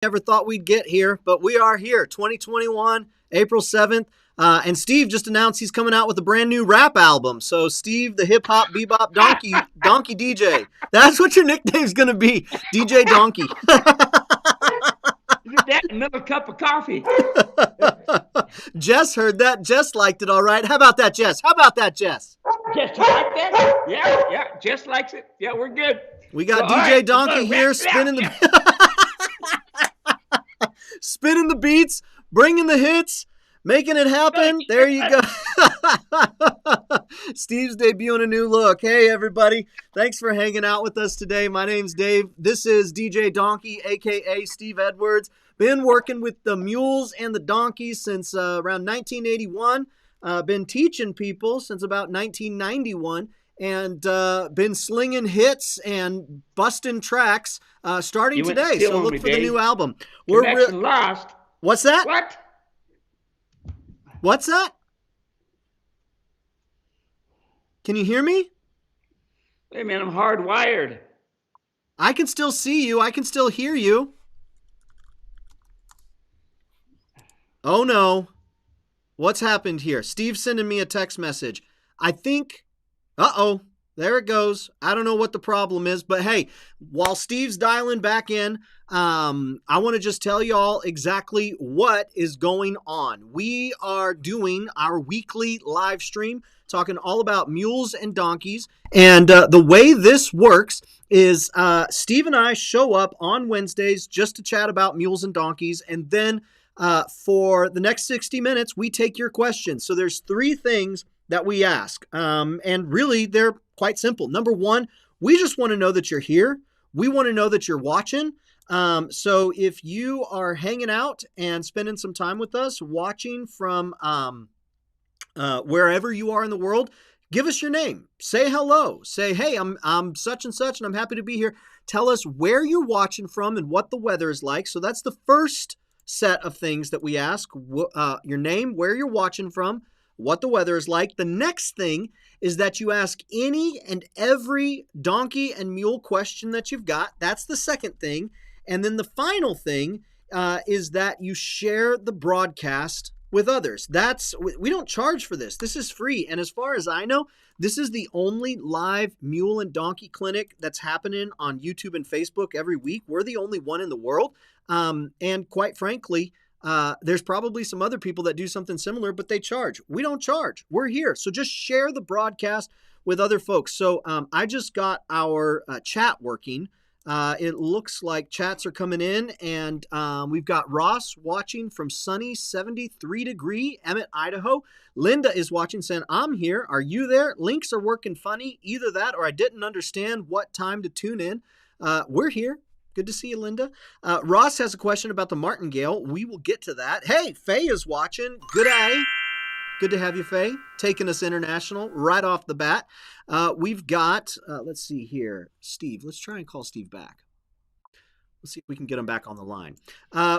Never thought we'd get here, but we are here. 2021, April 7th. And Steve just announced he's coming out with a brand new rap album. So Steve, the hip hop bebop donkey DJ. That's what your nickname's going to be, DJ Donkey. Is that another cup of coffee? Jess heard that. Jess liked it all right. How about that, Jess? Jess like that? Yeah. Jess likes it. Yeah, we're good. We got DJ Donkey here spinning the beats, bringing the hits, making it happen. There you go. Steve's debuting a new look. Hey, everybody. Thanks for hanging out with us today. My name's Dave. This is DJ Donkey, a.k.a. Steve Edwards. Been working with the mules and the donkeys since around 1981. Been teaching people since about 1991. And been slinging hits and busting tracks starting today. So look for the new album. We're lost. What's that? What? What's that? Can you hear me? Wait a minute, I'm hardwired. I can still see you. I can still hear you. Oh no. What's happened here? Steve's sending me a text message. I think... Uh-oh, there it goes. I don't know what the problem is, but hey, while Steve's dialing back in, I want to just tell y'all exactly what is going on. We are doing our weekly live stream, talking all about mules and donkeys, and the way this works is Steve and I show up on Wednesdays just to chat about mules and donkeys, and then for the next 60 minutes, we take your questions. So there's three things that we ask. And really, they're quite simple. Number one, we just want to know that you're here. We want to know that you're watching. So if you are hanging out and spending some time with us, watching from wherever you are in the world, give us your name. Say hello. Say, hey, I'm such and such, and I'm happy to be here. Tell us where you're watching from and what the weather is like. So that's the first set of things that we ask. Your name, where you're watching from, what the weather is like. The next thing is that you ask any and every donkey and mule question that you've got. That's the second thing. And then the final thing is that you share the broadcast with others. We don't charge for this. This is free. And as far as I know, this is the only live mule and donkey clinic that's happening on YouTube and Facebook every week. We're the only one in the world. And quite frankly, there's probably some other people that do something similar, but they charge. We don't charge. We're here. So just share the broadcast with other folks. So I just got our chat working. It looks like chats are coming in, and we've got Ross watching from sunny 73-degree Emmett, Idaho. Linda is watching saying, I'm here. Are you there? Links are working funny. Either that or I didn't understand what time to tune in. We're here. Good to see you, Linda. Ross has a question about the martingale. We will get to that. Hey, Faye is watching. Good day. Good to have you, Faye. Taking us international right off the bat. We've got, let's see here. Steve, let's try and call Steve back. Let's see if we can get him back on the line.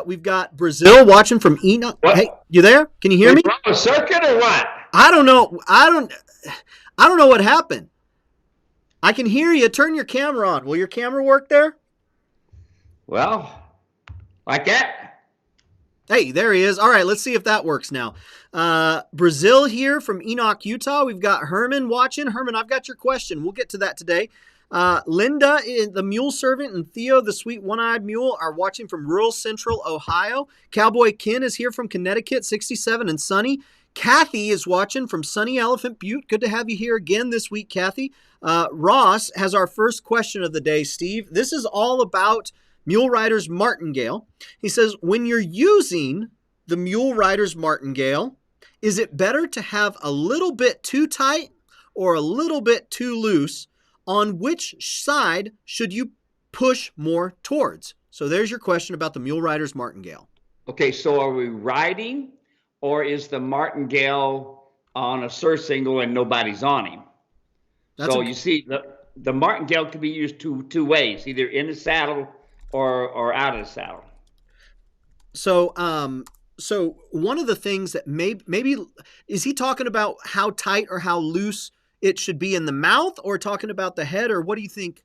We've got Brazil watching from Enoch. What? Hey, you there? Can you hear me? A circuit or what? I don't know. I don't know what happened. I can hear you. Turn your camera on. Will your camera work there? Well, like that? Hey, there he is. All right, let's see if that works now. Brazil here from Enoch, Utah. We've got Herman watching. Herman, I've got your question. We'll get to that today. Linda, the mule servant, and Theo, the sweet one-eyed mule, are watching from rural central Ohio. Cowboy Ken is here from Connecticut, 67 and sunny. Kathy is watching from sunny Elephant Butte. Good to have you here again this week, Kathy. Ross has our first question of the day, Steve. This is all about Mule Rider's martingale. He says, when you're using the Mule Rider's martingale, is it better to have a little bit too tight or a little bit too loose? On which side should you push more towards? So there's your question about the Mule Rider's martingale. Okay, so are we riding, or is the martingale on a surcingle and nobody's on him? You see, the martingale can be used two ways, either in the saddle or out of the saddle. So one of the things that maybe is he talking about how tight or how loose it should be in the mouth, or talking about the head, or what do you think?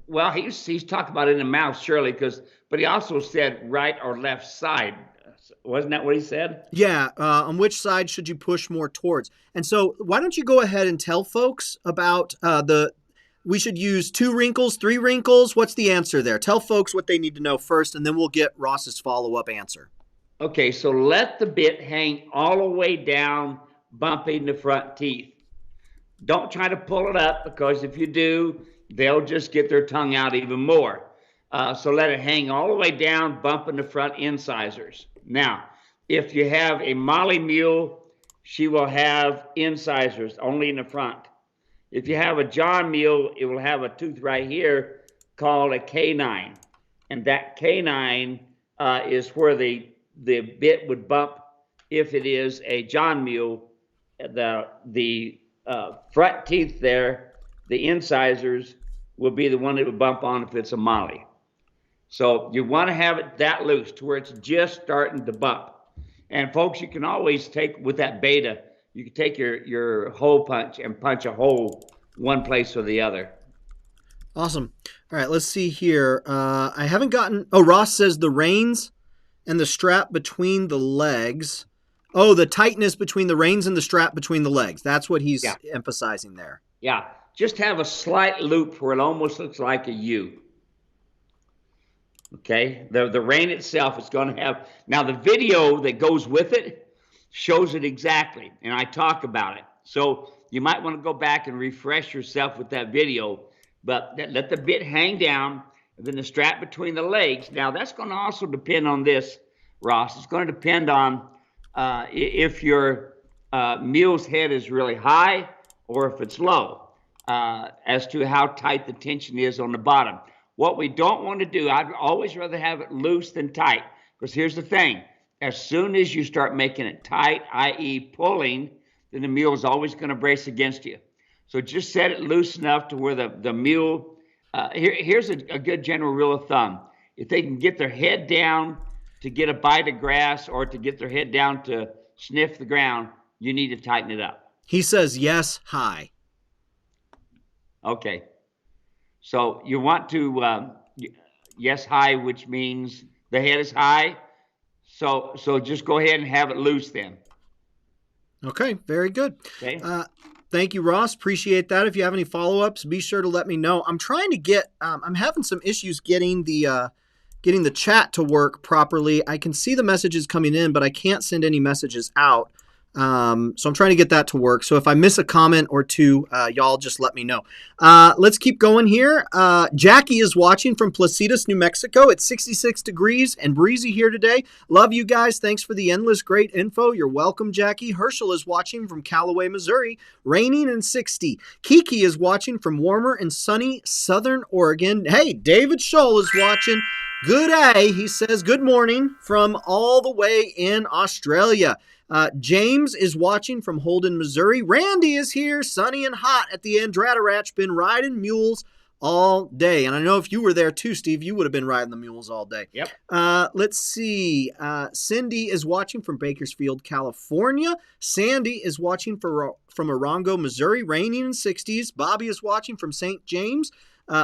Well, he's talking about in the mouth, surely, but but he also said right or left side. Wasn't that what he said? Yeah. On which side should you push more towards? And so why don't you go ahead and tell folks about we should use 2 wrinkles, 3 wrinkles. What's the answer there? Tell folks what they need to know first, and then we'll get Ross's follow-up answer. Okay, so let the bit hang all the way down, bumping the front teeth. Don't try to pull it up, because if you do, they'll just get their tongue out even more. So let it hang all the way down, bumping the front incisors. Now, if you have a Molly mule, she will have incisors only in the front. If you have a John mule, it will have a tooth right here called a canine. And that canine is where the bit would bump. If it is a John mule, the front teeth there, the incisors, will be the one that would bump on if it's a Molly. So you want to have it that loose to where it's just starting to bump. And folks, you can always take, with that beta, you can take your hole punch and punch a hole one place or the other. Awesome. All right, let's see here. I haven't gotten, Ross says the reins and the strap between the legs. Oh, the tightness between the reins and the strap between the legs. That's what he's emphasizing there. Yeah, just have a slight loop where it almost looks like a U. Okay, the rein itself is going to have, now the video that goes with it shows it exactly, and I talk about it. So you might want to go back and refresh yourself with that video, but let the bit hang down, and then the strap between the legs. Now that's going to also depend on this, Ross. It's going to depend on if your mule's head is really high or if it's low, as to how tight the tension is on the bottom. What we don't want to do, I'd always rather have it loose than tight, because here's the thing. As soon as you start making it tight, i.e. pulling, then the mule is always going to brace against you. So just set it loose enough to where the mule, here's a good general rule of thumb. If they can get their head down to get a bite of grass or to get their head down to sniff the ground, you need to tighten it up. He says yes, high. Okay. So you want to, yes, high, which means the head is high. So just go ahead and have it loose then. Okay, very good. Okay. Thank you, Ross. Appreciate that. If you have any follow-ups, be sure to let me know. I'm trying to get, I'm having some issues getting the chat to work properly. I can see the messages coming in, but I can't send any messages out. So I'm trying to get that to work. So if I miss a comment or two, y'all just let me know. Let's keep going here. Jackie is watching from Placitas, New Mexico. It's 66 degrees and breezy here today. Love you guys. Thanks for the endless great info. You're welcome, Jackie. Herschel is watching from Callaway, Missouri. Raining and 60. Kiki is watching from warmer and sunny Southern Oregon. Hey, David Scholl is watching. Good day. He says good morning from all the way in Australia. James is watching from Holden, Missouri. Randy is here, sunny and hot at the Andrade. Been riding mules all day. And I know if you were there too, Steve, you would have been riding the mules all day. Yep. Let's see. Cindy is watching from Bakersfield, California. Sandy is watching from Orongo, Missouri, raining in 60s. Bobby is watching from St. James.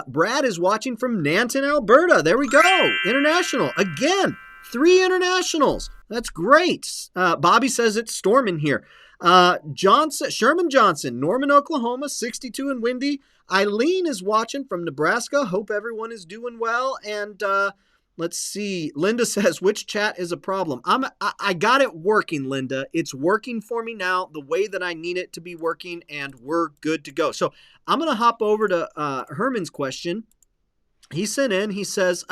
Brad is watching from Nanton, Alberta. There we go. International. Again, 3 internationals. That's great. Bobby says it's storming here. Sherman Johnson, Norman, Oklahoma, 62 and windy. Eileen is watching from Nebraska. Hope everyone is doing well. And let's see. Linda says, which chat is a problem? I got it working, Linda. It's working for me now the way that I need it to be working, and we're good to go. So I'm going to hop over to Herman's question. He sent in, he says,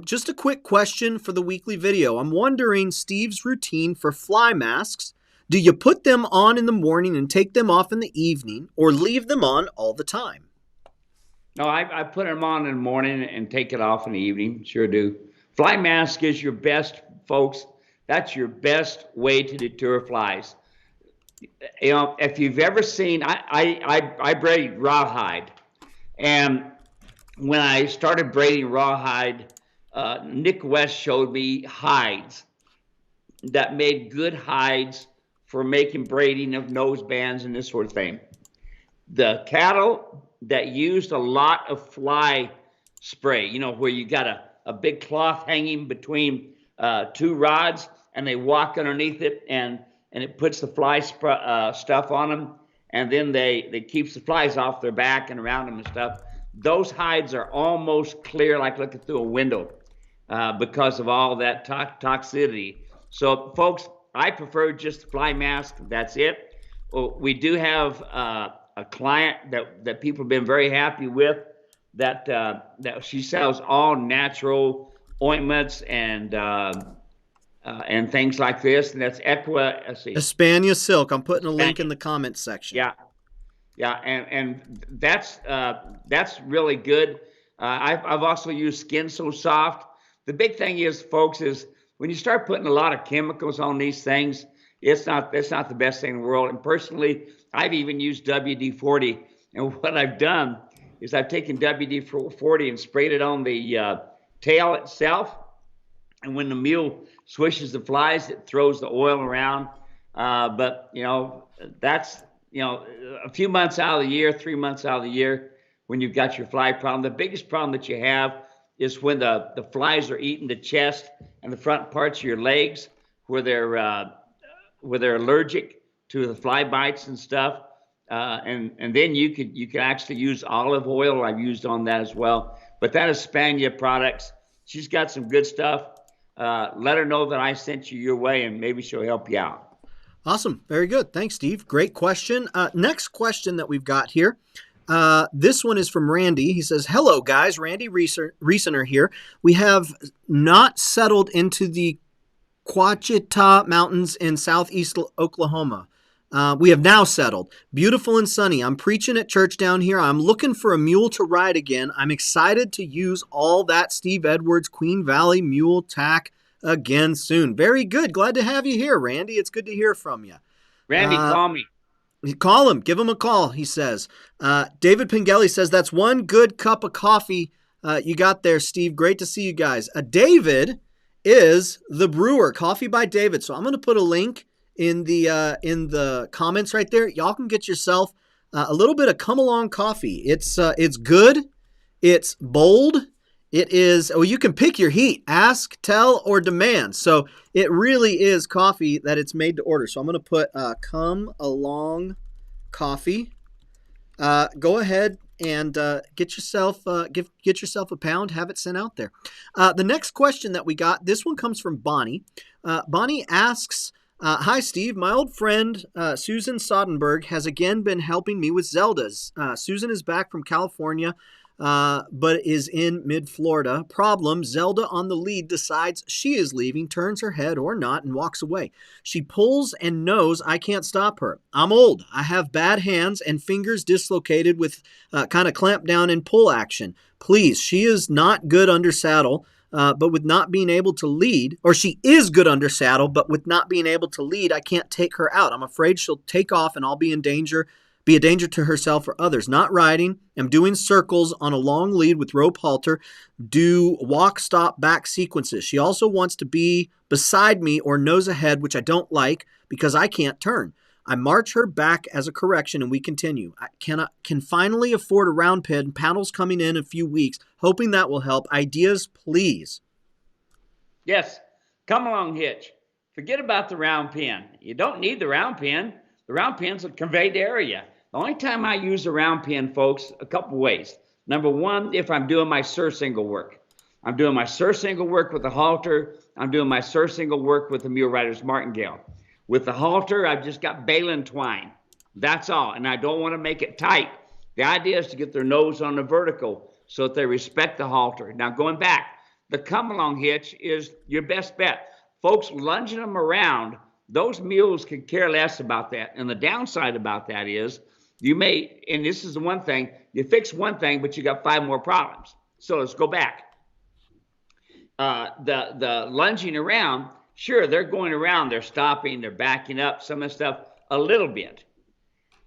just a quick question for the weekly video. I'm wondering Steve's routine for fly masks. Do you put them on in the morning and take them off in the evening, or leave them on all the time? No, I put them on in the morning and take it off in the evening. Sure do. Fly mask is your best, folks. That's your best way to deter flies. You know, if you've ever seen, I braid rawhide, and when I started braiding rawhide, Nick West showed me hides that made good hides for making braiding of nosebands and this sort of thing. The cattle that used a lot of fly spray, you know, where you got to a big cloth hanging between two rods, and they walk underneath it, and it puts the fly stuff on them, and then they keeps the flies off their back and around them and stuff. Those hides are almost clear, like looking through a window, because of all that toxicity. So, folks, I prefer just fly mask. That's it. We do have a client that people have been very happy with. That she sells all natural ointments and things like this, and that's Espana Silk. I'm putting a link in the comments section. Yeah, and that's really good. I've also used Skin So Soft. The big thing is, folks, is when you start putting a lot of chemicals on these things, it's not the best thing in the world. And personally, I've even used WD-40, and what I've done is I've taken WD-40 and sprayed it on the tail itself, and when the mule swishes the flies, it throws the oil around. But that's a few months out of the year, 3 months out of the year, when you've got your fly problem. The biggest problem that you have is when the flies are eating the chest and the front parts of your legs, where they're allergic to the fly bites and stuff. And then you can actually use olive oil. I've used on that as well. But that is Spania Products. She's got some good stuff. Let her know that I sent you your way, and maybe she'll help you out. Awesome. Very good. Thanks, Steve. Great question. Next question that we've got here. This one is from Randy. He says, hello, guys. Randy Reesener here. We have not settled into the Ouachita Mountains in southeast Oklahoma. We have now settled. Beautiful and sunny. I'm preaching at church down here. I'm looking for a mule to ride again. I'm excited to use all that Steve Edwards Queen Valley mule tack again soon. Very good. Glad to have you here, Randy. It's good to hear from you. Randy, call me. Call him. Give him a call, he says. David Pingelli says, that's one good cup of coffee you got there, Steve. Great to see you guys. David is the brewer. Coffee by David. So I'm going to put a link in the comments right there. Y'all can get yourself a little bit of Come Along coffee. It's good. It's bold. It is, you can pick your heat, ask, tell, or demand. So it really is coffee that it's made to order. So I'm going to put Come Along coffee. Go ahead and get yourself a pound, have it sent out there. The next question that we got, this one comes from Bonnie. Bonnie asks, hi, Steve. My old friend Susan Sodenberg has again been helping me with Zeldas. Susan is back from California, but is in mid-Florida. Problem, Zelda on the lead decides she is leaving, turns her head or not, and walks away. She pulls and knows I can't stop her. I'm old. I have bad hands and fingers dislocated with kind of clamp down and pull action. Please, she is not good under saddle. But with not being able to lead, or she is good under saddle, but with not being able to lead, I can't take her out. I'm afraid she'll take off and I'll be a danger to herself or others. Not riding. I'm doing circles on a long lead with rope halter. Do walk, stop, back sequences. She also wants to be beside me or nose ahead, which I don't like because I can't turn. I march her back as a correction and we continue. I can finally afford a round pin. Paddles coming in a few weeks. Hoping that will help. Ideas, please. Yes. Come along hitch. Forget about the round pin. You don't need the round pin. The round pin's a conveyed area. The only time I use a round pin, folks, a couple ways. Number one, if I'm doing my surcingle work. I'm doing my surcingle work with the halter. I'm doing my surcingle work with the Mule Rider's Martingale. With the halter, I've just got baling twine. That's all. And I don't want to make it tight. The idea is to get their nose on the vertical so that they respect the halter. Now, going back, the come-along hitch is your best bet. Folks, lunging them around, those mules could care less about that. And the downside about that is you may, and this is the one thing, you fix one thing, but you got 5 more problems. So let's go back. The lunging around, sure, they're going around, they're stopping, they're backing up, some of the stuff a little bit,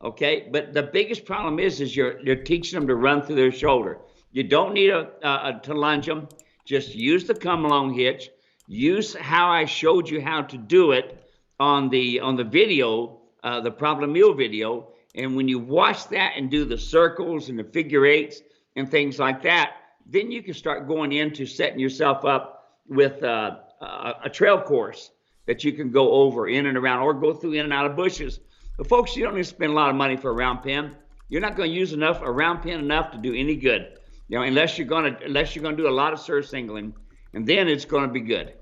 okay? But the biggest problem is you're teaching them to run through their shoulder. You don't need to lunge them. Just use the come-along hitch. Use how I showed you how to do it on the video, the Problem Mule video. And when you watch that and do the circles and the figure eights and things like that, then you can start going into setting yourself up with a trail course that you can go over in and around, or go through in and out of bushes. But folks, you don't need to spend a lot of money for a round pen. You're not going to use a round pen enough to do any good, unless you're going to do a lot of surf singling, and then it's going to be good.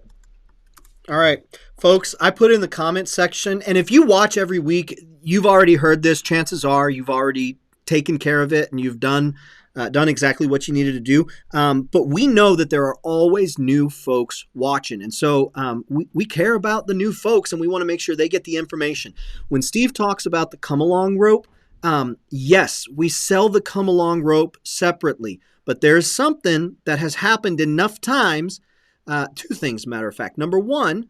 All right, folks, I put in the comment section, and if you watch every week, you've already heard this. Chances are you've already taken care of it, and you've done exactly what you needed to do. But we know that there are always new folks watching, and so we care about the new folks, and we want to make sure they get the information. When Steve talks about the come-along rope, yes, we sell the come-along rope separately, but there's something that has happened enough times. Two things, matter of fact. Number one,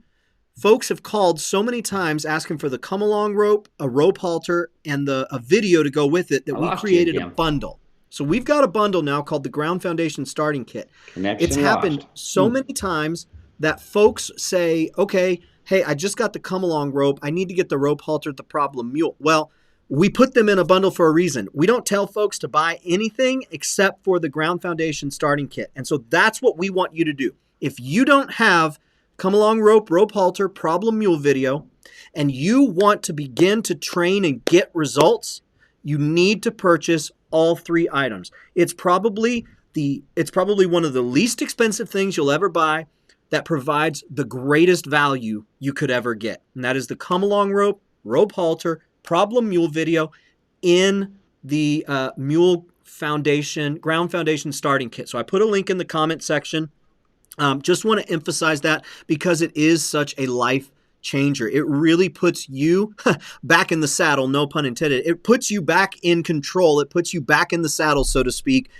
folks have called so many times asking for the come-along rope, a rope halter, and a video to go with it that we created a bundle. So we've got a bundle now called the Ground Foundation Starting Kit. It's happened so many times that folks say, okay, hey, I just got the come-along rope. I need to get the rope halter at the Problem Mule. Well, we put them in a bundle for a reason. We don't tell folks to buy anything except for the Ground Foundation Starting Kit. And so that's what we want you to do. If you don't have come-along rope, rope halter, Problem Mule video, and you want to begin to train and get results, you need to purchase all 3 items. It's probably one of the least expensive things you'll ever buy that provides the greatest value you could ever get. And that is the come-along rope, rope halter, Problem Mule video in the Mule Foundation, Ground Foundation Starting Kit. So I put a link in the comment section. Just want to emphasize that because it is such a life changer. It really puts you back in the saddle, no pun intended. It puts you back in control. It puts you back in the saddle, so to speak,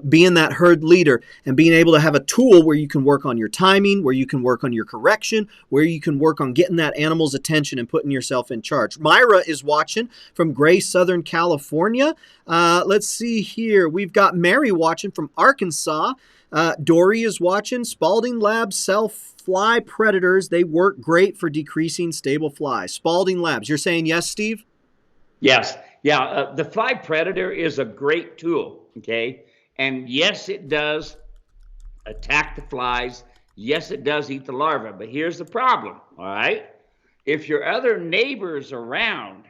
being that herd leader and being able to have a tool where you can work on your timing, where you can work on your correction, where you can work on getting that animal's attention and putting yourself in charge. Myra is watching from Gray, Southern California. Let's see here. We've got Mary watching from Arkansas. Dory is watching. Spalding Labs sell fly predators. They work great for decreasing stable flies. Spalding Labs. You're saying yes, Steve? Yes. Yeah. The Fly Predator is a great tool. Okay. And yes, it does attack the flies. Yes, it does eat the larvae. But here's the problem. All right. If your other neighbors around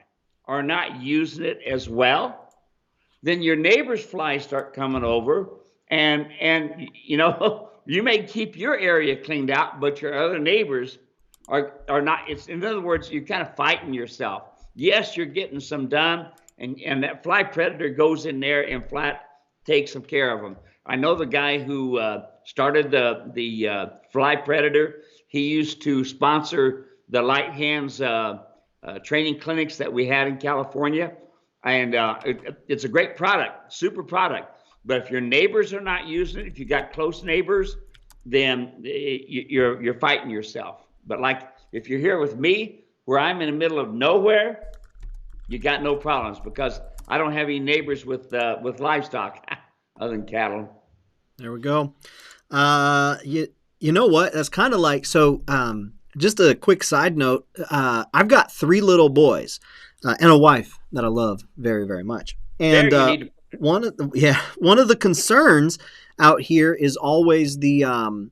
are not using it as well, then your neighbor's flies start coming over. And you may keep your area cleaned out, but your other neighbors are not. It's, in other words, you're kind of fighting yourself. Yes, you're getting some done, and that Fly Predator goes in there and flat takes some care of them. I know the guy who started the Fly Predator. He used to sponsor the Light Hands training clinics that we had in California, and it's a great product, super product. But if your neighbors are not using it, if you got close neighbors, then you're fighting yourself. But like if you're here with me, where I'm in the middle of nowhere, you got no problems because I don't have any neighbors with livestock other than cattle. There we go. You know what? That's kind of like, so just a quick side note. I've got 3 little boys and a wife that I love very, very much. And one of the concerns out here is always the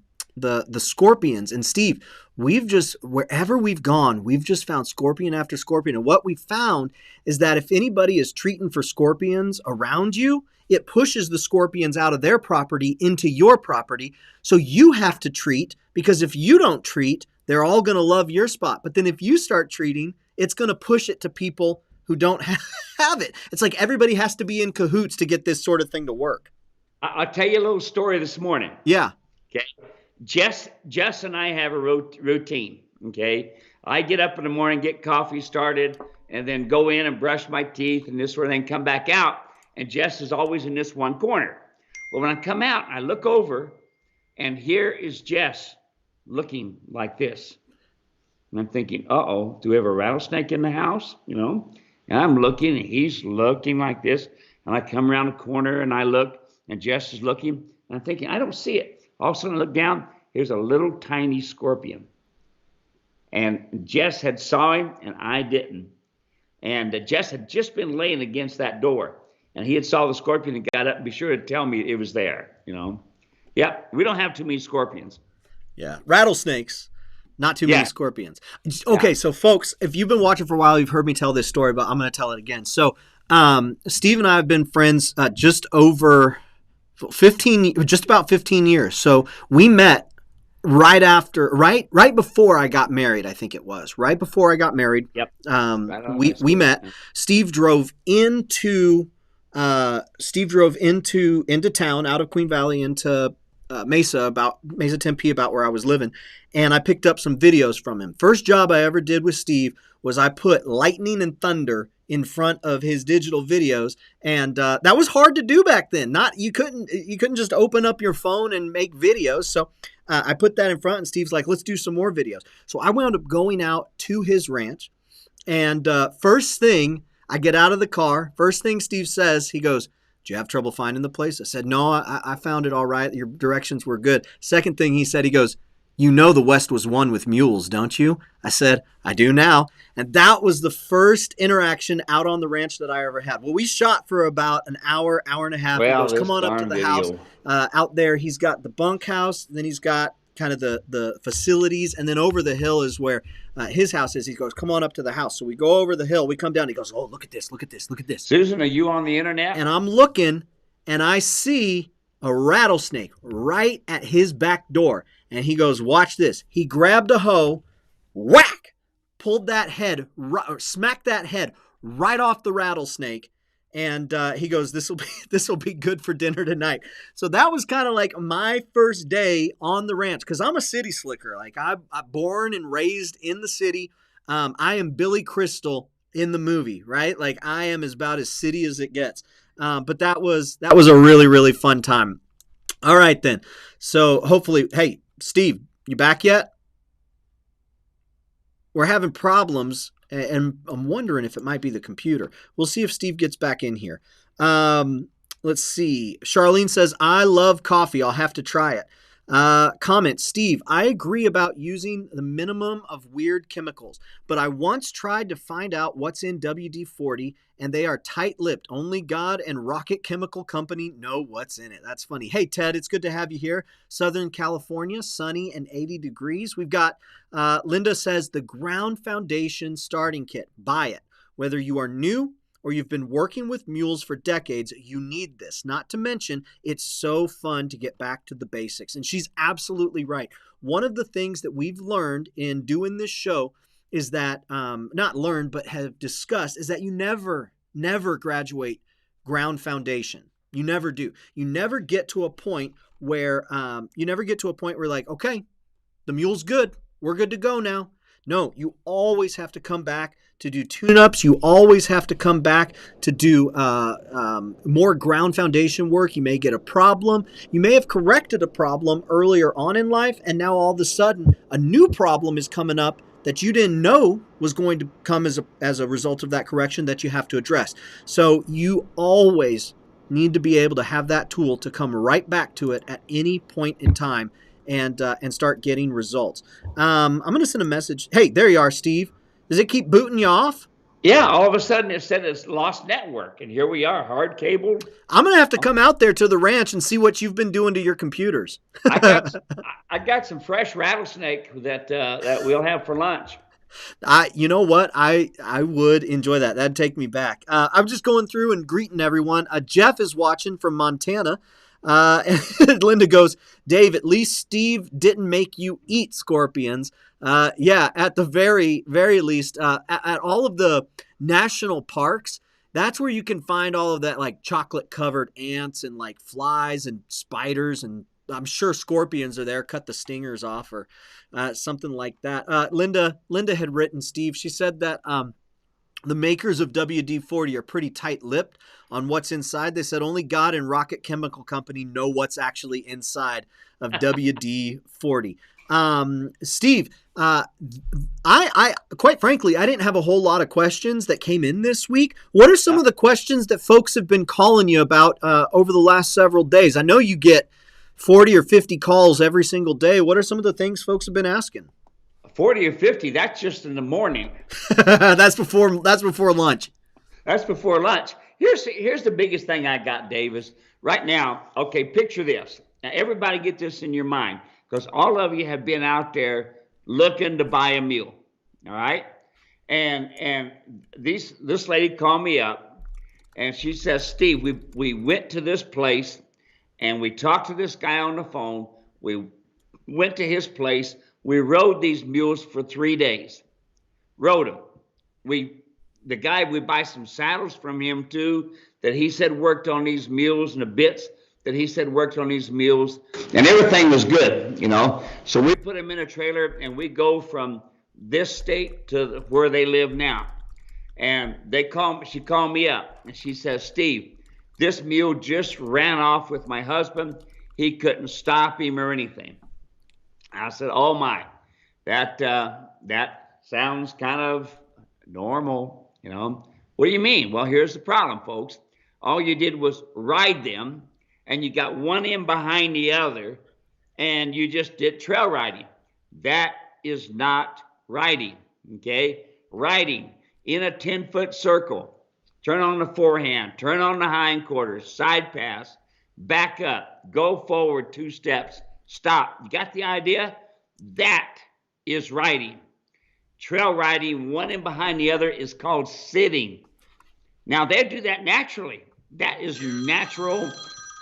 scorpions. And Steve, wherever we've gone, we've just found scorpion after scorpion. And what we found is that if anybody is treating for scorpions around you, it pushes the scorpions out of their property into your property. So you have to treat, because if you don't treat, they're all going to love your spot. But then if you start treating, it's going to push it to people who don't have it. It's like everybody has to be in cahoots to get this sort of thing to work. I'll tell you a little story this morning. Yeah. Okay. Jess and I have a routine. Okay. I get up in the morning, get coffee started, and then go in and brush my teeth and this sort of thing, come back out. And Jess is always in this one corner. Well, when I come out, I look over, and here is Jess looking like this. And I'm thinking, uh-oh, do we have a rattlesnake in the house? And I'm looking, and he's looking like this. And I come around the corner, and I look, and Jess is looking. And I'm thinking, I don't see it. All of a sudden, I look down. Here's a little tiny scorpion. And Jess had saw him, and I didn't. And Jess had just been laying against that door. and he had saw the scorpion and got up and be sure to tell me it was there, Yeah, we don't have too many scorpions. Yeah. Rattlesnakes, not too many scorpions. Okay, Yeah. so folks, if you've been watching for a while, you've heard me tell this story, but I'm going to tell it again. So Steve and I have been friends just over 15, just about 15 years. So we met right before I got married. I think it was right before I got married. Yep. We met. Steve drove into town out of Queen Valley into Mesa Tempe, about where I was living, and I picked up some videos from him. First job I ever did with Steve was I put lightning and thunder in front of his digital videos, and that was hard to do back then. You couldn't just open up your phone and make videos. So I put that in front, and Steve's like, let's do some more videos. So I wound up going out to his ranch, and first thing, I get out of the car. First thing Steve says, he goes, "Did you have trouble finding the place?" I said, "No, I found it all right. Your directions were good." Second thing he said, he goes, "You know the West was won with mules, don't you?" I said, "I do now." And that was the first interaction out on the ranch that I ever had. Well, we shot for about an hour and a half. Well, he goes, "Come on up to the house." Out there, he's got the bunkhouse. Then he's got kind of the facilities. And then over the hill is where his house is. He goes, "Come on up to the house." So we go over the hill. We come down. He goes, "Oh, look at this, look at this, look at this." Susan, are you on the internet? And I'm looking, and I see a rattlesnake right at his back door. And he goes, "Watch this." He grabbed a hoe, whack, pulled that head, smacked that head right off the rattlesnake. And he goes, this will be good for dinner tonight. So that was kind of like my first day on the ranch, because I'm a city slicker. Like I'm born and raised in the city. I am Billy Crystal in the movie, right? Like I am about as city as it gets. But that was a really, really fun time. All right, then. So hopefully, hey, Steve, you back yet? We're having problems, and I'm wondering if it might be the computer. We'll see if Steve gets back in here. Let's see. Charlene says, "I love coffee. I'll have to try it." Comment, "Steve, I agree about using the minimum of weird chemicals, but I once tried to find out what's in WD-40, and they are tight-lipped. Only God and Rocket Chemical Company know what's in it." That's funny. Hey, Ted, it's good to have you here. Southern California, sunny and 80 degrees. We've got, Linda says, the Ground Foundation starting kit. Buy it. Whether you are new or you've been working with mules for decades, you need this. Not to mention, it's so fun to get back to the basics. And she's absolutely right. One of the things that we've learned in doing this show is that, not learned, but have discussed, is that you never graduate ground foundation. You never do. You never get to a point where, like, okay, the mule's good. We're good to go now. No, you always have to come back to do tune-ups. You always have to come back to do more ground foundation work. You may get a problem. You may have corrected a problem earlier on in life, and now all of a sudden a new problem is coming up that you didn't know was going to come as a result of that correction that you have to address. So you always need to be able to have that tool to come right back to it at any point in time and start getting results. I'm going to send a message. Hey, there you are, Steve. Does it keep booting you off? Yeah, all of a sudden it said it's lost network, and here we are, hard cabled. I'm going to have to come out there to the ranch and see what you've been doing to your computers. I got some fresh rattlesnake that we'll have for lunch. You know what? I would enjoy that. That'd take me back. I'm just going through and greeting everyone. Jeff is watching from Montana. And Linda goes, "Dave, at least Steve didn't make you eat scorpions." Yeah, at the very, very least, at all of the national parks, that's where you can find all of that, like chocolate covered ants and like flies and spiders, and I'm sure scorpions are there. Cut the stingers off or something like that. Linda had written, Steve, she said that the makers of WD-40 are pretty tight-lipped on what's inside. They said only God and Rocket Chemical Company know what's actually inside of WD-40. Steve, I quite frankly, I didn't have a whole lot of questions that came in this week. What are some of the questions that folks have been calling you about over the last several days? I know you get 40 or 50 calls every single day. What are some of the things folks have been asking? 40 or 50, that's just in the morning. That's before lunch. That's before lunch. here's the biggest thing I got, Davis. Right now, okay, picture this. Now, everybody get this in your mind, because all of you have been out there looking to buy a mule, all right? And this lady called me up, and she says, Steve, we went to this place, and we talked to this guy on the phone. We went to his place. We rode these mules for 3 days. Rode them. The guy, we buy some saddles from him too, that he said worked on these mules, and the bits that he said worked on these mules, and everything was good, you know. So we put him in a trailer, and we go from this state to where they live now. And she called me up, and she says, Steve, this mule just ran off with my husband. He couldn't stop him or anything. I said, oh my, that sounds kind of normal. You know, what do you mean? Well, here's the problem, folks. All you did was ride them, and you got one in behind the other, and you just did trail riding. That is not riding, okay? Riding in a 10-foot circle. Turn on the forehand, turn on the hindquarters, side pass, back up, go forward 2 steps, stop. You got the idea? That is riding. Trail riding, one in behind the other, is called sitting. Now, they do that naturally. That is natural.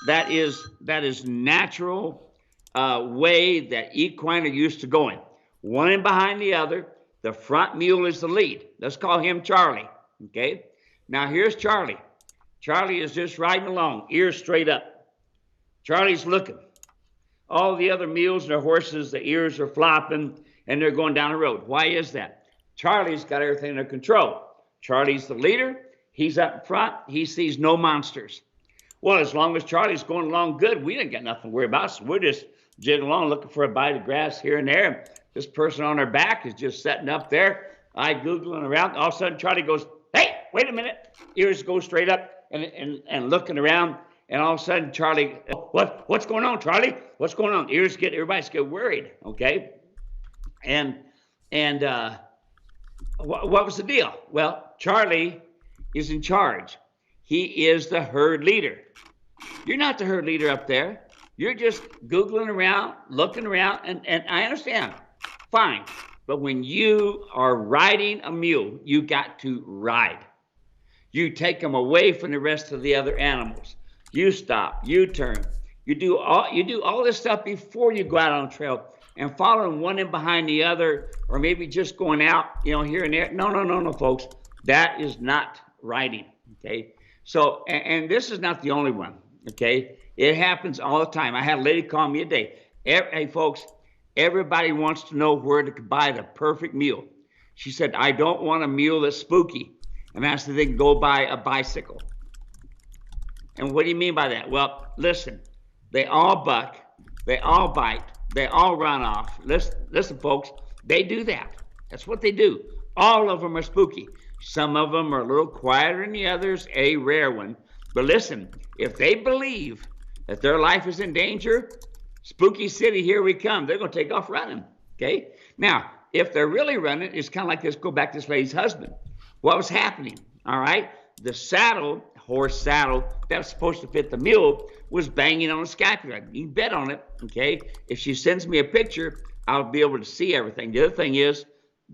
That is natural way that equine are used to going. One in behind the other. The front mule is the lead. Let's call him Charlie, okay? Now, here's Charlie. Charlie is just riding along, ears straight up. Charlie's looking. All the other mules and their horses, the ears are flopping, and they're going down the road. Why is that? Charlie's got everything under control. Charlie's the leader. He's up in front. He sees no monsters. Well, as long as Charlie's going along good, we didn't got nothing to worry about. So we're just jigging along, looking for a bite of grass here and there. This person on their back is just sitting up there, eye googling around. All of a sudden, Charlie goes, hey, wait a minute. Ears go straight up and looking around. And all of a sudden, Charlie, what's going on, Charlie? What's going on? Everybody's get worried, okay? And what was the deal? Well, Charlie is in charge. He is the herd leader. You're not the herd leader up there. You're just googling around, looking around, and I understand. Fine. But when you are riding a mule, you got to ride. You take them away from the rest of the other animals. You stop, you turn. You do all this stuff before you go out on the trail. And following one in behind the other, or maybe just going out, here and there. No, folks. That is not riding, okay? So, and this is not the only one, okay? It happens all the time. I had a lady call me a day. Hey, folks, everybody wants to know where to buy the perfect mule. She said, I don't want a mule that's spooky. And I said, they can go buy a bicycle. And what do you mean by that? Well, listen, they all buck, they all bite, they all run off. Listen, folks, they do that. That's what they do. All of them are spooky. Some of them are a little quieter than the others, a rare one. But listen, if they believe that their life is in danger, spooky city, here we come. They're going to take off running, okay? Now, if they're really running, it's kind of like this, go back to this lady's husband. What was happening, all right? The saddle, horse saddle, that was supposed to fit the mule, was banging on the scapula. You can bet on it, okay? If she sends me a picture, I'll be able to see everything. The other thing is,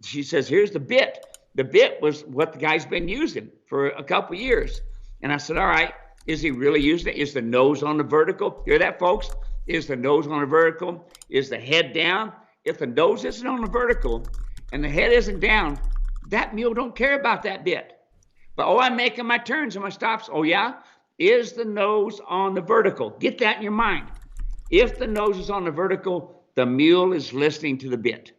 she says, here's the bit. The bit was what the guy's been using for a couple years. And I said, all right, is he really using it? Is the nose on the vertical? Hear that, folks? Is the nose on the vertical? Is the head down? If the nose isn't on the vertical and the head isn't down, that mule don't care about that bit. But, I'm making my turns and my stops. Oh, yeah? Is the nose on the vertical? Get that in your mind. If the nose is on the vertical, the mule is listening to the bit.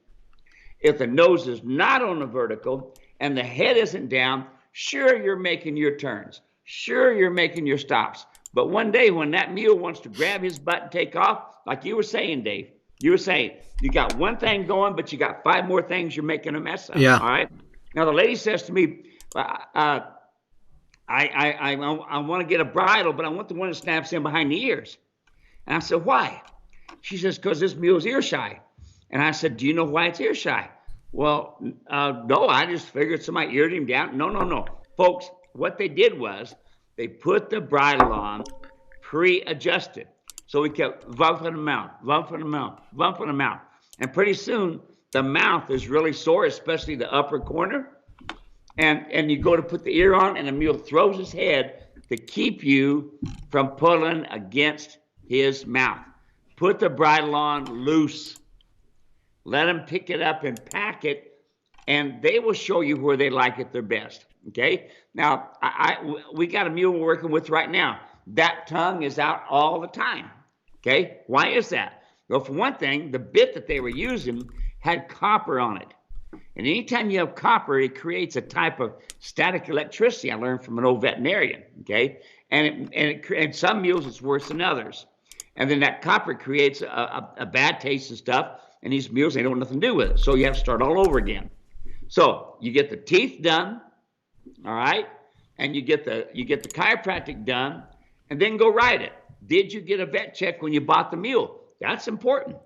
If the nose is not on the vertical and the head isn't down, sure, you're making your turns. Sure, you're making your stops. But one day when that mule wants to grab his butt and take off, like you were saying, Dave, you were saying, you got one thing going, but you got 5 more things you're making a mess of. Yeah. All right? Now, the lady says to me, I want to get a bridle, but I want the one that snaps in behind the ears. And I said, why? She says, because this mule's ear shy. And I said, do you know why it's ear shy? Well, no, I just figured somebody eared him down. No. Folks, what they did was they put the bridle on pre-adjusted. So we kept bumping them out, bumping them out, bumping them out. And pretty soon the mouth is really sore, especially the upper corner. And you go to put the ear on and the mule throws his head to keep you from pulling against his mouth. Put the bridle on loose. Let them pick it up and pack it, and they will show you where they like it their best. Okay? Now, we got a mule we're working with right now. That tongue is out all the time. Okay? Why is that? Well, for one thing, the bit that they were using had copper on it. And anytime you have copper, it creates a type of static electricity. I learned from an old veterinarian. Okay? And some mules it's worse than others. And then that copper creates a bad taste and stuff. And these mules, they don't have nothing to do with it. So you have to start all over again. So you get the teeth done, all right? And you get the chiropractic done, and then go ride it. Did you get a vet check when you bought the mule? That's important.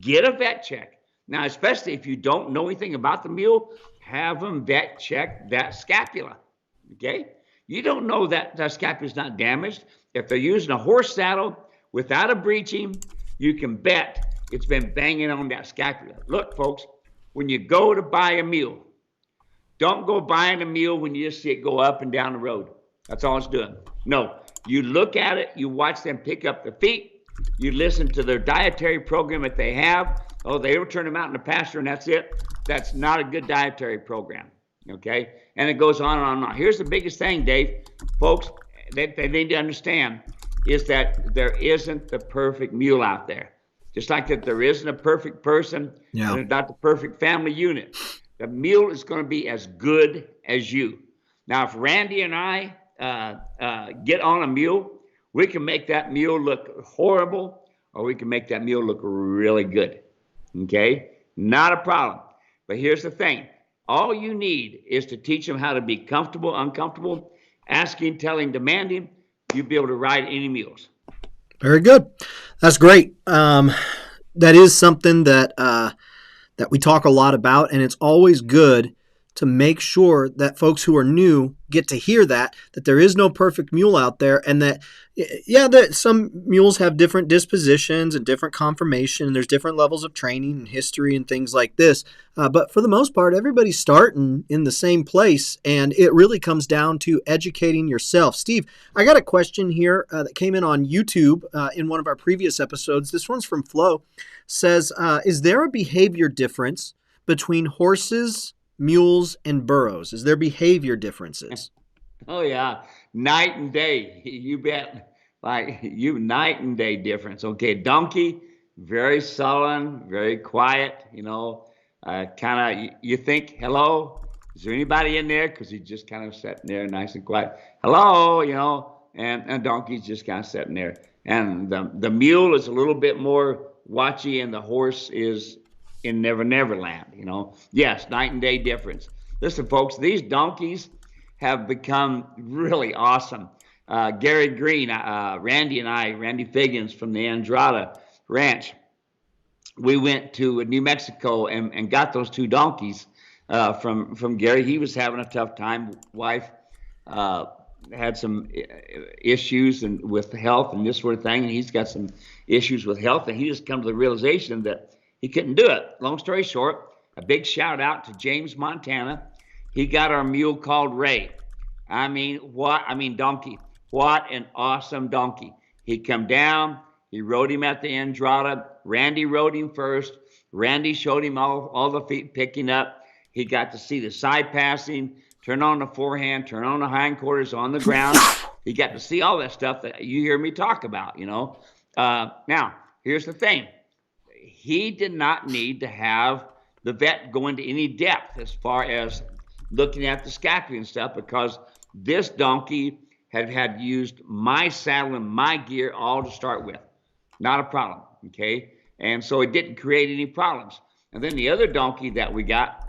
Get a vet check. Now, especially if you don't know anything about the mule, have them vet check that scapula, okay? You don't know that the scapula's not damaged. If they're using a horse saddle without a breeching, you can bet it's been banging on that scapula. Look, folks, when you go to buy a mule, don't go buying a mule when you just see it go up and down the road. That's all it's doing. No, you look at it, you watch them pick up the feet, you listen to their dietary program that they have. Oh, they ever turn them out in the pasture and that's it? That's not a good dietary program, okay? And it goes on and on and on. Here's the biggest thing, Dave. Folks, they need to understand is that there isn't the perfect mule out there. Just like that there isn't a perfect person, and there's not the perfect family unit. The mule is going to be as good as you. Now, if Randy and I get on a mule, we can make that mule look horrible, or we can make that mule look really good. Okay? Not a problem. But here's the thing. All you need is to teach them how to be comfortable, uncomfortable, asking, telling, demanding. You'll be able to ride any mules. Very good. That's great. That is something that that we talk a lot about, and it's always good to make sure that folks who are new get to hear that there is no perfect mule out there, and that, that some mules have different dispositions and different conformation, and there's different levels of training and history and things like this. But for the most part, everybody's starting in the same place, and it really comes down to educating yourself. Steve, I got a question here that came in on YouTube in one of our previous episodes. This one's from Flo. Says, is there a behavior difference between horses, mules, and burros? Is there behavior differences? Oh, yeah. Night and day. You bet. Night and day difference. Okay, donkey, very sullen, very quiet, kind of, you think, hello, is there anybody in there? Because he's just kind of sitting there nice and quiet. Hello, and donkey's just kind of sitting there. And the mule is a little bit more watchy, and the horse is in Never Never Land, Yes, night and day difference. Listen, folks, these donkeys have become really awesome. Gary Green, Randy Figgins from the Andrada Ranch, we went to New Mexico and got those two donkeys from Gary. He was having a tough time. Wife had some issues with health and this sort of thing, and he's got some issues with health, and he just come to the realization that he couldn't do it. Long story short, a big shout out to James, Montana. He got our mule called Ray. Donkey. What an awesome donkey. He come down, he rode him at the Andrada. Randy rode him first. Randy showed him all the feet picking up. He got to see the side passing, turn on the forehand, turn on the hindquarters on the ground. He got to see all that stuff that you hear me talk about, Now, here's the thing. He did not need to have the vet go into any depth as far as looking at the scapula and stuff, because this donkey had used my saddle and my gear all to start with. Not a problem, okay? And so it didn't create any problems. And then the other donkey that we got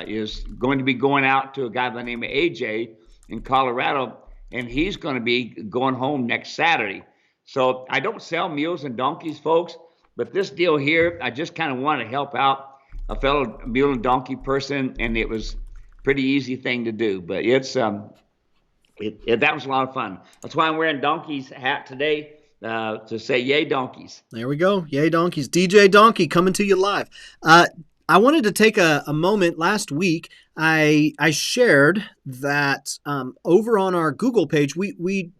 is going to be going out to a guy by the name of AJ in Colorado, and he's going to be going home next Saturday. So I don't sell mules and donkeys, folks, but this deal here, I just kind of want to help out a fellow mule and donkey person, and it was a pretty easy thing to do. But it's That was a lot of fun. That's why I'm wearing Donkey's hat today, to say yay donkeys. There we go. Yay donkeys. DJ Donkey coming to you live. I wanted to take a moment. Last week, I shared that over on our Google page, we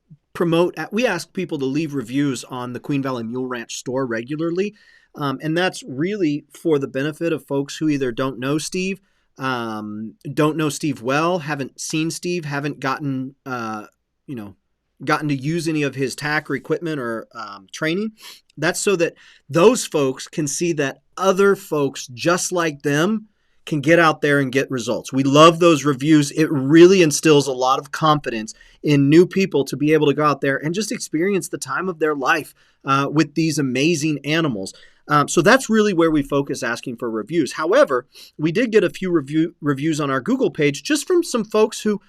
ask people to leave reviews on the Queen Valley Mule Ranch store regularly. And that's really for the benefit of folks who either don't know Steve, don't know Steve well, haven't seen Steve, haven't gotten to use any of his tack or equipment or training. That's so that those folks can see that other folks just like them can get out there and get results. We love those reviews. It really instills a lot of confidence in new people to be able to go out there and just experience the time of their life with these amazing animals. So that's really where we focus asking for reviews. However, we did get a few reviews on our Google page just from some folks who,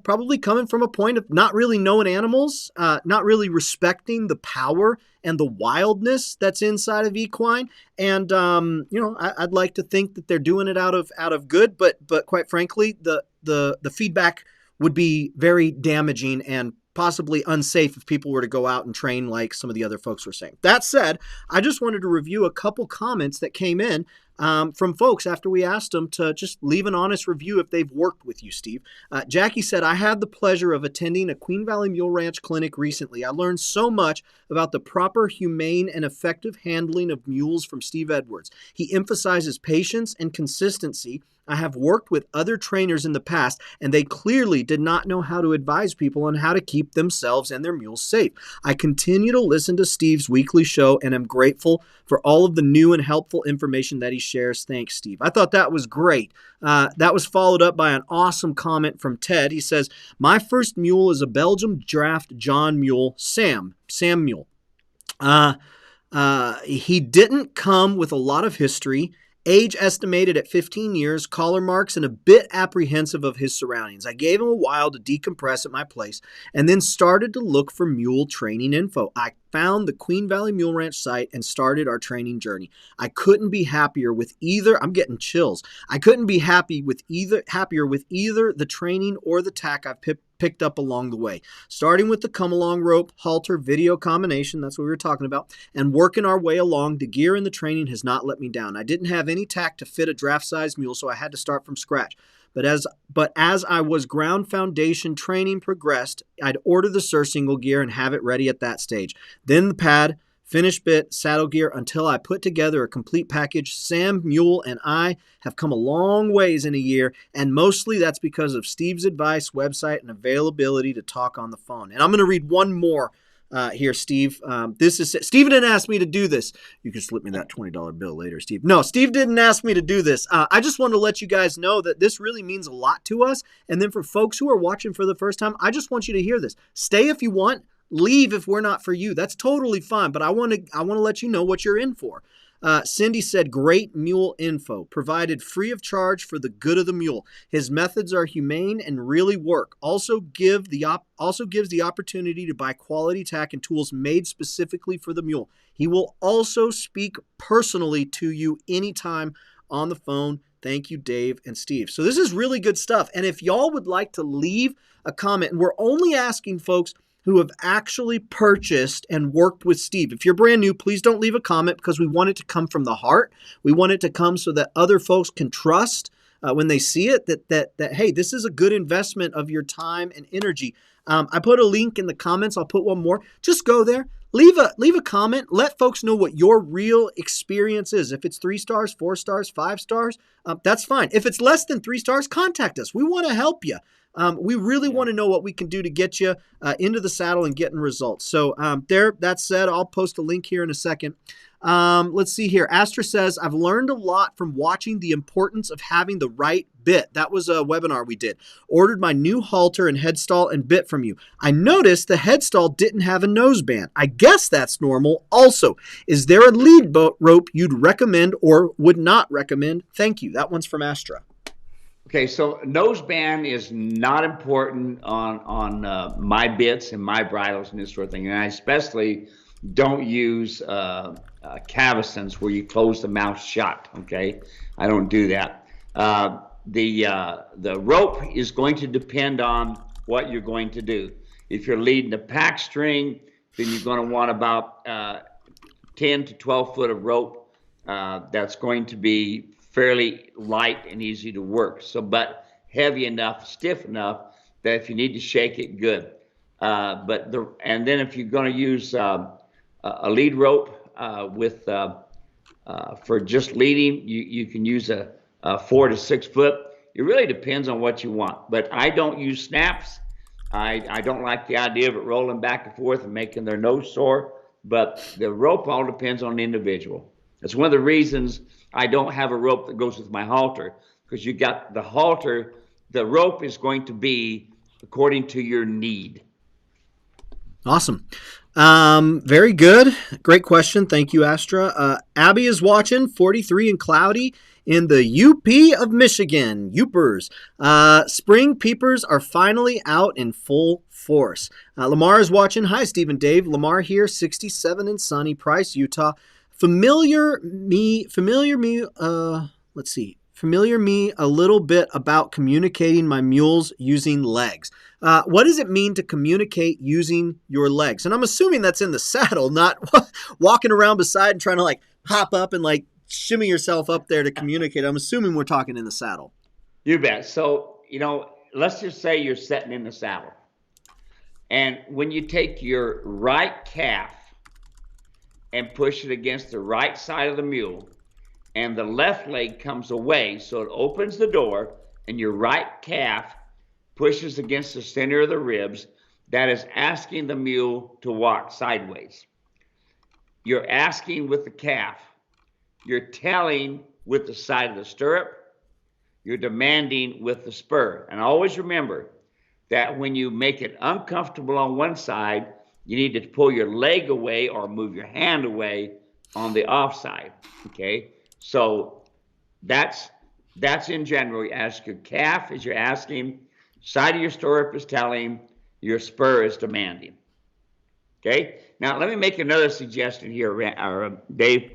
probably coming from a point of not really knowing animals, not really respecting the power and the wildness that's inside of equine. And, I'd like to think that they're doing it out of good, but quite frankly, the feedback would be very damaging and possibly unsafe if people were to go out and train like some of the other folks were saying. That said, I just wanted to review a couple comments that came in from folks after we asked them to just leave an honest review if they've worked with you, Steve. Jackie said, I had the pleasure of attending a Queen Valley Mule Ranch clinic recently. I learned so much about the proper, humane, and effective handling of mules from Steve Edwards. He emphasizes patience and consistency. I have worked with other trainers in the past, and they clearly did not know how to advise people on how to keep themselves and their mules safe. I continue to listen to Steve's weekly show and am grateful for all of the new and helpful information that he shares. Thanks, Steve. I thought that was great. That was followed up by an awesome comment from Ted. He says, my first mule is a Belgium draft John mule, Sam Mule. He didn't come with a lot of history. Age estimated at 15 years, collar marks, and a bit apprehensive of his surroundings. I gave him a while to decompress at my place and then started to look for mule training info. I found the Queen Valley Mule Ranch site and started our training journey. I couldn't be happier with either. I'm getting chills. I couldn't be happier with either the training or the tack I've picked up along the way. Starting with the come-along rope, halter, video combination, that's what we were talking about, and working our way along, the gear and the training has not let me down. I didn't have any tack to fit a draft-sized mule, so I had to start from scratch. But as I was ground foundation training progressed, I'd order the surcingle gear and have it ready at that stage. Then the pad, finish bit, saddle gear until I put together a complete package. Sam, Mule, and I have come a long ways in a year, and mostly that's because of Steve's advice, website, and availability to talk on the phone. And I'm going to read one more here, Steve. Steve didn't ask me to do this. You can slip me that $20 bill later, Steve. No, Steve didn't ask me to do this. I just wanted to let you guys know that this really means a lot to us. And then for folks who are watching for the first time, I just want you to hear this. Stay if you want. Leave if we're not for you. That's totally fine. But I want to let you know what you're in for. Cindy said, great mule info, provided free of charge for the good of the mule. His methods are humane and really work. Also gives the opportunity to buy quality tack and tools made specifically for the mule. He will also speak personally to you anytime on the phone. Thank you, Dave and Steve. So this is really good stuff. And if y'all would like to leave a comment, and we're only asking folks who have actually purchased and worked with Steve. If you're brand new, please don't leave a comment because we want it to come from the heart. We want it to come so that other folks can trust when they see it that hey, this is a good investment of your time and energy. I put a link in the comments. I'll put one more. Just go there. Leave a comment. Let folks know what your real experience is. If it's 3 stars, 4 stars, 5 stars, that's fine. If it's less than 3 stars, contact us. We want to help you. We really want to know what we can do to get you into the saddle and getting results. So that said, I'll post a link here in a second. Let's see here. Astra says, I've learned a lot from watching the importance of having the right bit. That was a webinar we did. Ordered my new halter and headstall and bit from you. I noticed the headstall didn't have a noseband. I guess that's normal. Also, is there a lead rope you'd recommend or would not recommend? Thank you. That one's from Astra. Okay, so noseband is not important on my bits and my bridles and this sort of thing. And I especially don't use cavesons where you close the mouth shut, okay? I don't do that. The rope is going to depend on what you're going to do. If you're leading a pack string, then you're going to want about 10 to 12 foot of rope that's going to be fairly light and easy to work. So, but heavy enough, stiff enough that if you need to shake it, good. And then if you're going to use a lead rope for just leading, you can use a 4 to 6 foot. It really depends on what you want. But I don't use snaps. I don't like the idea of it rolling back and forth and making their nose sore. But the rope all depends on the individual. That's one of the reasons I don't have a rope that goes with my halter, because you got the halter, the rope is going to be according to your need. Awesome. Very good. Great question. Thank you, Astra. Abby is watching, 43 and cloudy in the UP of Michigan. Upers. Spring peepers are finally out in full force. Lamar is watching. Hi, Steve and Dave. Lamar here, 67 and sunny, Price, Utah. Familiar me a little bit about communicating my mules using legs. What does it mean to communicate using your legs? And I'm assuming that's in the saddle, not walking around beside and trying to like hop up and like shimmy yourself up there to communicate. I'm assuming we're talking in the saddle. You bet. So, let's just say you're sitting in the saddle. And when you take your right calf and push it against the right side of the mule, and the left leg comes away, so it opens the door, and your right calf pushes against the center of the ribs, that is asking the mule to walk sideways. You're asking with the calf. You're telling with the side of the stirrup. You're demanding with the spur. And always remember that when you make it uncomfortable on one side, you need to pull your leg away or move your hand away on the off side, okay? So that's in general. You ask your calf as you're asking, side of your stirrup is telling, your spur is demanding. Okay? Now let me make another suggestion here, Dave.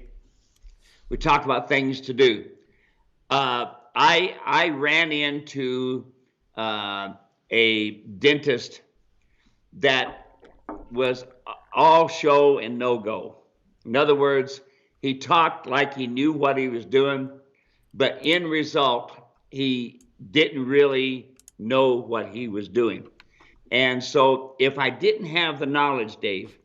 We talked about things to do. I ran into a dentist that was all show and no go. In other words, he talked like he knew what he was doing, but in result, he didn't really know what he was doing. And so if I didn't have the knowledge, Dave,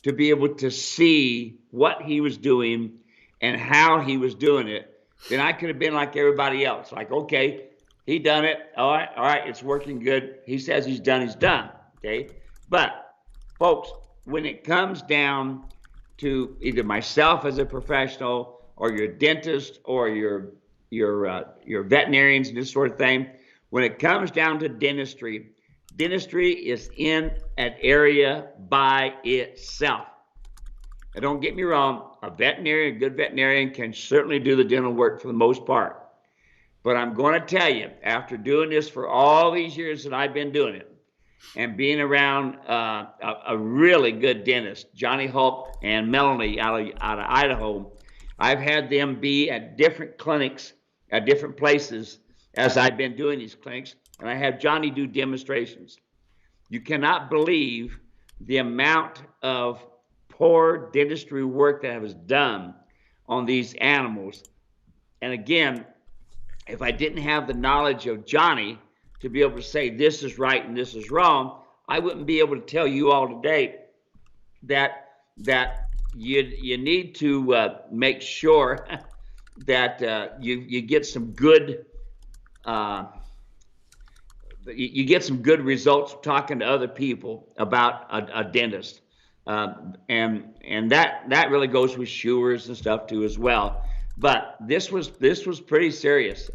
to be able to see what he was doing and how he was doing it, then I could have been like everybody else. Like, okay, he done it. All right, it's working good. He says he's done, okay? But, folks, when it comes down to either myself as a professional or your dentist or your veterinarians and this sort of thing, when it comes down to dentistry is in an area by itself. And don't get me wrong, a good veterinarian can certainly do the dental work for the most part. But I'm going to tell you, after doing this for all these years that I've been doing it, and being around a really good dentist, Johnny Hulk and Melanie out of Idaho, I've had them be at different clinics, at different places as I've been doing these clinics, and I have Johnny do demonstrations. You cannot believe the amount of poor dentistry work that was done on these animals. And again, if I didn't have the knowledge of Johnny to be able to say this is right and this is wrong, I wouldn't be able to tell you all today that you need to make sure that you get some good results talking to other people about a dentist, and that really goes with shoers and stuff too as well. But this was pretty serious.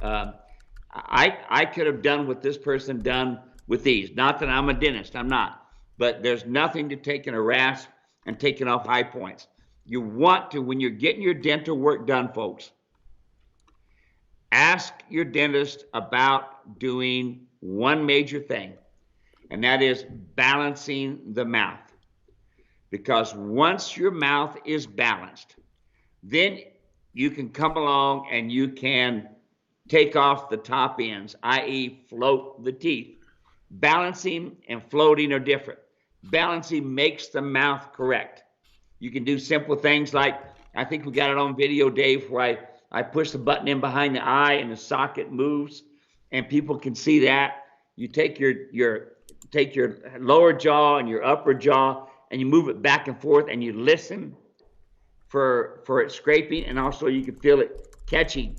I could have done what this person done with these. Not that I'm a dentist, I'm not. But there's nothing to taking a rasp and taking off high points. You want to, when you're getting your dental work done, folks, ask your dentist about doing one major thing, and that is balancing the mouth. Because once your mouth is balanced, then you can come along and you can take off the top ends, i.e. float the teeth. Balancing and floating are different. Balancing makes the mouth correct. You can do simple things like, I think we got it on video, Dave, where I push the button in behind the eye and the socket moves, and people can see that. You take your lower jaw and your upper jaw, and you move it back and forth, and you listen for it scraping, and also you can feel it catching.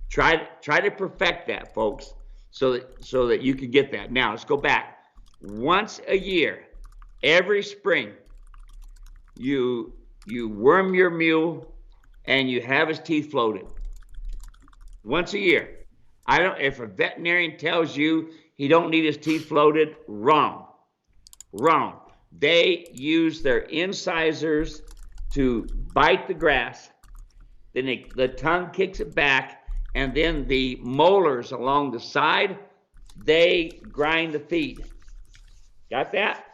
Try to perfect that, folks, so that you can get that. Now let's go back. Once a year, every spring, you worm your mule and you have his teeth floated. Once a year. If a veterinarian tells you he don't need his teeth floated, wrong. They use their incisors to bite the grass, then the tongue kicks it back, and then the molars along the side, they grind the feed. Got that?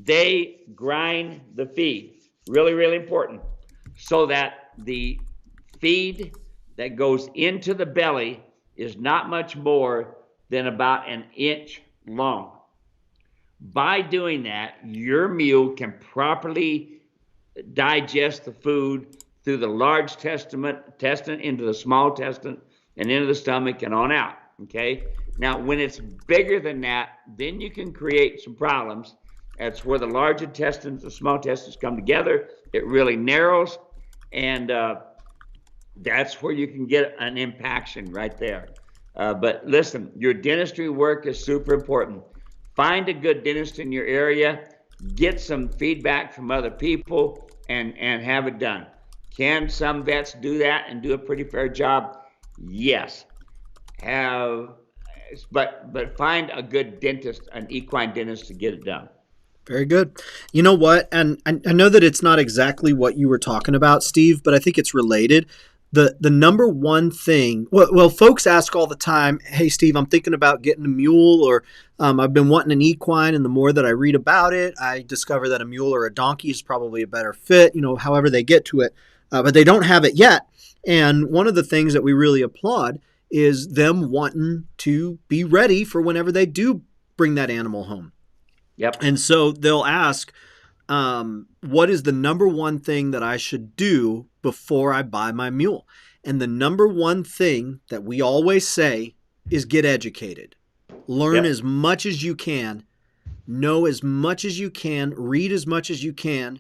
They grind the feed. Really, really important. So that the feed that goes into the belly is not much more than about an inch long. By doing that, your mule can properly digest the food through the large intestine into the small intestine and into the stomach and on out. Okay. Now, when it's bigger than that, then you can create some problems. That's where the large intestines, the small intestines come together. It really narrows, and that's where you can get an impaction right there. But listen, your dentistry work is super important. Find a good dentist in your area, get some feedback from other people, and have it done. Can some vets do that and do a pretty fair job? Yes. But find a good dentist, an equine dentist, to get it done. Very good. You know what? And I know that it's not exactly what you were talking about, Steve, but I think it's related. The number one thing, well, folks ask all the time, hey, Steve, I'm thinking about getting a mule, or I've been wanting an equine, and the more that I read about it, I discover that a mule or a donkey is probably a better fit, however they get to it, but they don't have it yet. And one of the things that we really applaud is them wanting to be ready for whenever they do bring that animal home. Yep. And so they'll ask, what is the number one thing that I should do before I buy my mule? And the number one thing that we always say is get educated. Learn as much as you can, know as much as you can, read as much as you can,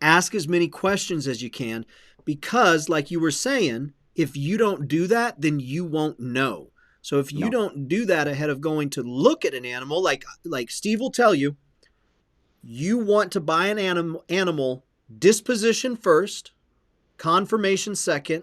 ask as many questions as you can, because like you were saying, if you don't do that, then you won't know. So if you don't do that ahead of going to look at an animal, like Steve will tell you, you want to buy an animal disposition first, conformation second,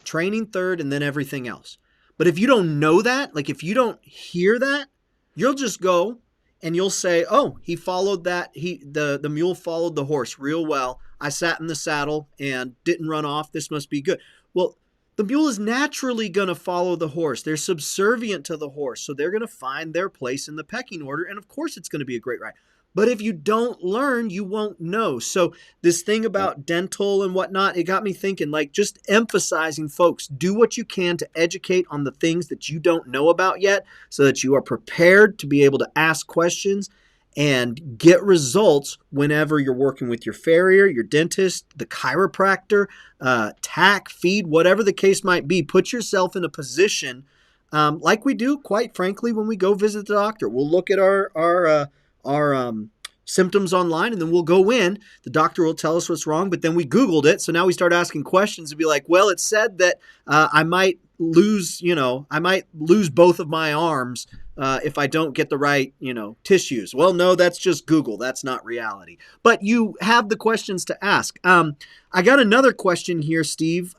training third, and then everything else. But if you don't know that, like if you don't hear that, you'll just go and you'll say, oh, he followed that. The mule followed the horse real well. I sat in the saddle and didn't run off. This must be good. Well, the mule is naturally going to follow the horse. They're subservient to the horse. So they're going to find their place in the pecking order. And of course, it's going to be a great ride. But if you don't learn, you won't know. So this thing about dental and whatnot, it got me thinking, like just emphasizing, folks, do what you can to educate on the things that you don't know about yet so that you are prepared to be able to ask questions and get results whenever you're working with your farrier, your dentist, the chiropractor, tack, feed, whatever the case might be. Put yourself in a position like we do, quite frankly, when we go visit the doctor. We'll look at our symptoms online, and then we'll go in. The doctor will tell us what's wrong, but then we Googled it. So now we start asking questions and be like, well, it said that I might lose both of my arms if I don't get the right, tissues. Well, no, that's just Google. That's not reality. But you have the questions to ask. I got another question here, Steve.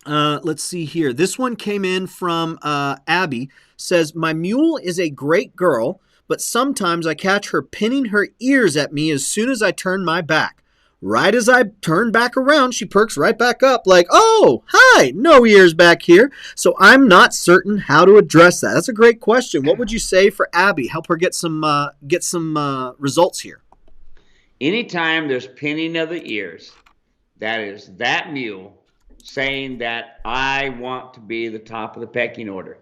Let's see here. This one came in from Abby. Says, my mule is a great girl, but sometimes I catch her pinning her ears at me as soon as I turn my back. Right as I turn back around, she perks right back up like, oh, hi, no ears back here. So I'm not certain how to address that. That's a great question. What would you say for Abby? Help her get some results here. Anytime there's pinning of the ears, that is that mule saying that I want to be the top of the pecking order.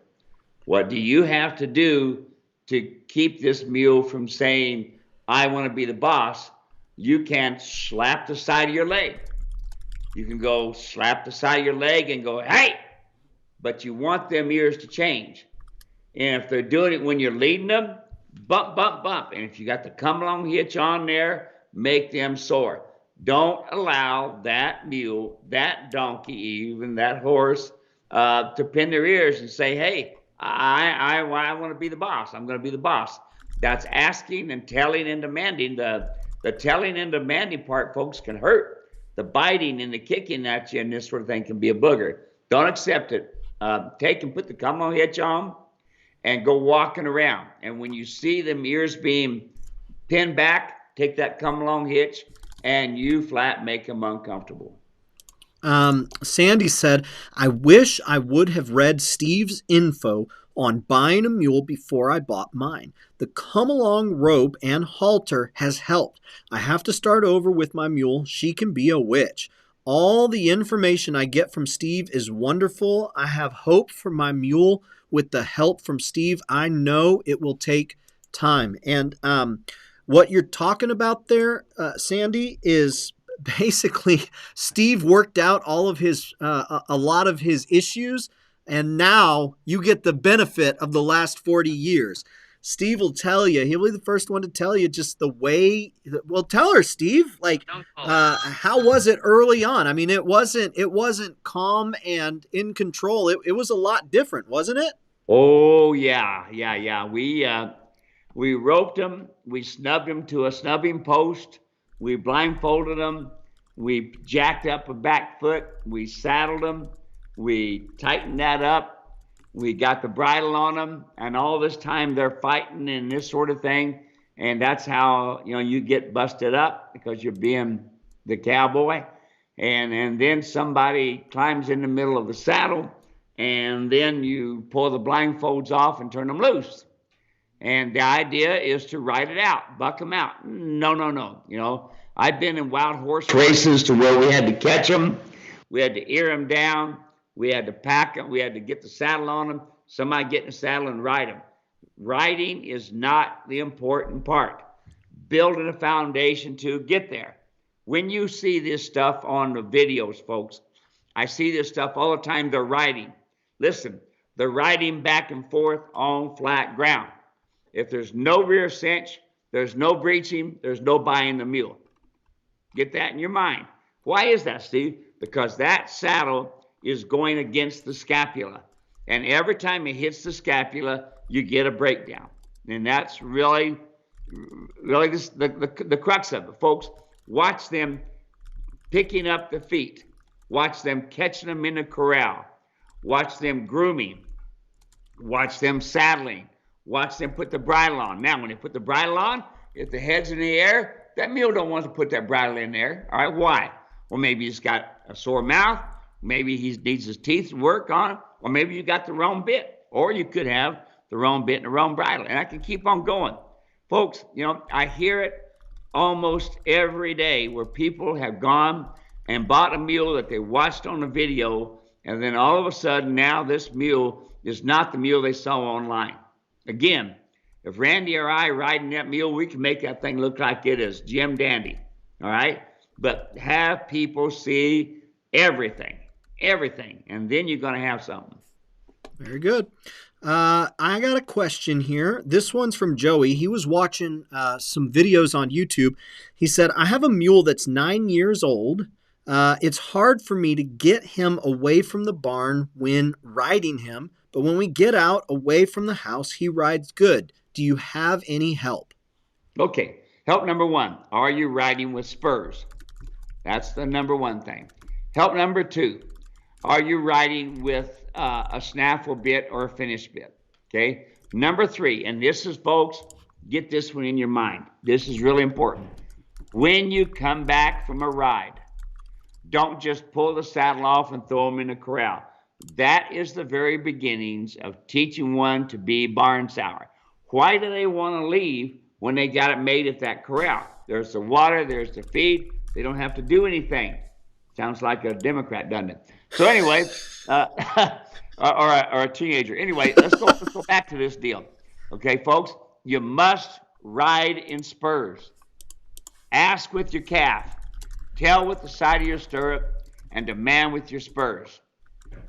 What do you have to do to keep this mule from saying, I want to be the boss, you can slap the side of your leg. You can go slap the side of your leg and go, hey, but you want them ears to change. And if they're doing it when you're leading them, bump, bump, bump. And if you got the come along hitch on there, make them soar. Don't allow that mule, that donkey, even that horse, to pin their ears and say, hey, I want to be the boss. I'm going to be the boss. That's asking and telling and demanding. The telling and demanding part, folks, can hurt. The biting and the kicking at you and this sort of thing can be a booger. Don't accept it. Take and put the come on hitch on and go walking around. And when you see them ears being pinned back, take that come along hitch and you flat make them uncomfortable. Sandy said, I wish I would have read Steve's info on buying a mule before I bought mine. The come-along rope and halter has helped. I have to start over with my mule. She can be a witch. All the information I get from Steve is wonderful. I have hope for my mule with the help from Steve. I know it will take time. And what you're talking about there, Sandy, is basically Steve worked out all of his a lot of his issues, and now you get the benefit of the last 40 years. Steve will tell you, he'll be the first one to tell you just the way. Well, tell her, Steve, like how was it early on? I mean, it wasn't calm and in control. It was a lot different, wasn't it? Oh yeah. We roped them, we snubbed them to a snubbing post, we blindfolded them, we jacked up a back foot, we saddled them, we tightened that up, we got the bridle on them, and all this time they're fighting and this sort of thing, and that's how you get busted up because you're being the cowboy, and then somebody climbs in the middle of the saddle, and then you pull the blindfolds off and turn them loose. And the idea is to ride it out, buck them out. No. I've been in wild horse races to where we had to catch them, we had to ear them down, we had to pack them, we had to get the saddle on them, somebody get in the saddle and ride them. Riding is not the important part. Building a foundation to get there. When you see this stuff on the videos, folks, I see this stuff all the time, they're riding. Listen, they're riding back and forth on flat ground. If there's no rear cinch, there's no breeching, there's no buying the mule. Get that in your mind. Why is that, Steve? Because that saddle is going against the scapula. And every time it hits the scapula, you get a breakdown. And that's really the crux of it, folks. Watch them picking up the feet. Watch them catching them in the corral. Watch them grooming. Watch them saddling. Watch them put the bridle on. Now, when they put the bridle on, if the head's in the air, that mule don't want to put that bridle in there. All right, why? Well, maybe he's got a sore mouth. Maybe he needs his teeth to work on it. Or maybe you got the wrong bit. Or you could have the wrong bit and the wrong bridle. And I can keep on going. Folks, I hear it almost every day where people have gone and bought a mule that they watched on the video. And then all of a sudden, now this mule is not the mule they saw online. Again, if Randy or I riding that mule, we can make that thing look like it is Jim Dandy, all right? But have people see everything, and then you're going to have something. Very good. I got a question here. This one's from Joey. He was watching some videos on YouTube. He said, I have a mule that's 9 years old. It's hard for me to get him away from the barn when riding him, but when we get out away from the house, he rides good. Do you have any help? Okay. Help number one, are you riding with spurs? That's the number one thing. Help number two, are you riding with a snaffle bit or a finish bit? Okay. Number three, and this is, folks, get this one in your mind. This is really important. When you come back from a ride, don't just pull the saddle off and throw them in the corral. That is the very beginnings of teaching one to be barn sour. Why do they want to leave when they got it made at that corral? There's the water, there's the feed. They don't have to do anything. Sounds like a Democrat, doesn't it? So anyway, or a teenager. Anyway, let's go back to this deal. Okay, folks, you must ride in spurs. Ask with your calf, tell with the side of your stirrup, and demand with your spurs.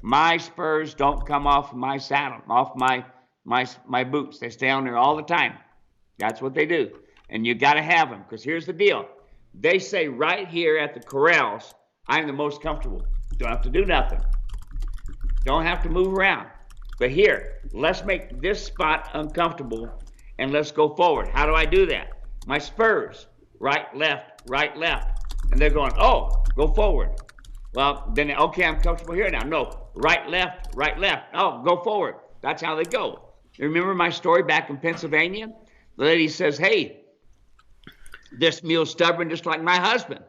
My spurs don't come off my saddle, off my boots. They stay on there all the time. That's what they do. And you got to have them, because here's the deal. They say right here at the corrals, I'm the most comfortable. Don't have to do nothing. Don't have to move around. But here, let's make this spot uncomfortable and let's go forward. How do I do that? My spurs, right, left, right, left. And they're going, oh, go forward. Well, then, okay, I'm comfortable here now. No, right, left, right, left. Oh, go forward. That's how they go. Remember my story back in Pennsylvania? The lady says, hey, this mule's stubborn just like my husband.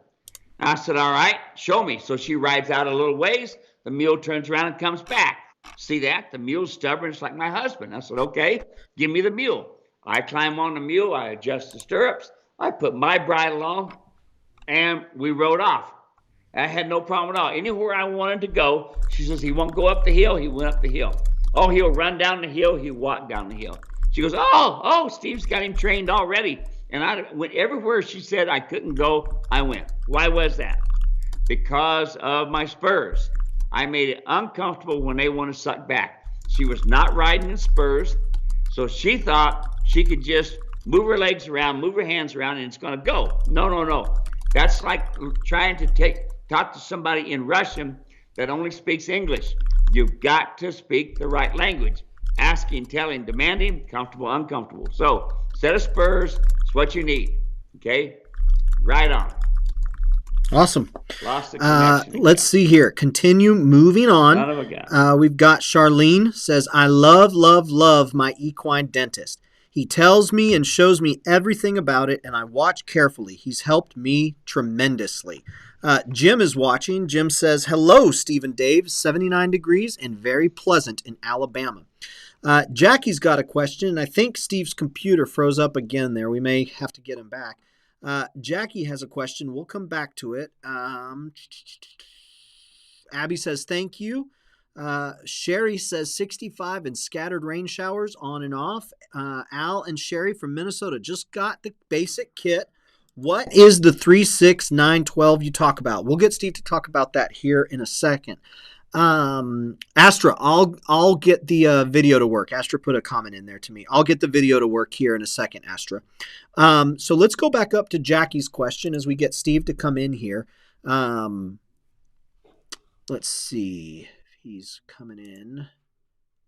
I said, all right, show me. So she rides out a little ways. The mule turns around and comes back. See that? The mule's stubborn just like my husband. I said, okay, give me the mule. I climb on the mule. I adjust the stirrups. I put my bridle on, and we rode off. I had no problem at all. Anywhere I wanted to go, she says, he won't go up the hill. He went up the hill. Oh, he'll run down the hill. He walked down the hill. She goes, oh, Steve's got him trained already. And I went everywhere she said I couldn't go, I went. Why was that? Because of my spurs. I made it uncomfortable when they want to suck back. She was not riding in spurs, so she thought she could just move her legs around, move her hands around, and it's going to go. No. That's like trying to talk to somebody in Russian that only speaks English. You've got to speak the right language. Asking, telling, demanding, comfortable, uncomfortable. So, set of spurs is what you need. Okay? Right on. Awesome. Lost the connection. Let's see here. Continue moving on. We've got Charlene says, I love my equine dentist. He tells me and shows me everything about it, and I watch carefully. He's helped me tremendously. Jim is watching. Jim says, hello, Steve and Dave. 79 degrees and very pleasant in Alabama. Jackie's got a question, and I think Steve's computer froze up again there. We may have to get him back. Jackie has a question. We'll come back to it. Abby says, thank you. Sherry says 65 and scattered rain showers on and off. Al and Sherry from Minnesota just got the basic kit. What is the 36912 you talk about? We'll get Steve to talk about that here in a second. Astra, I'll get the video to work. Astra put a comment in there to me. I'll get the video to work here in a second, Astra. So let's go back up to Jackie's question as we get Steve to come in here. Let's see if he's coming in.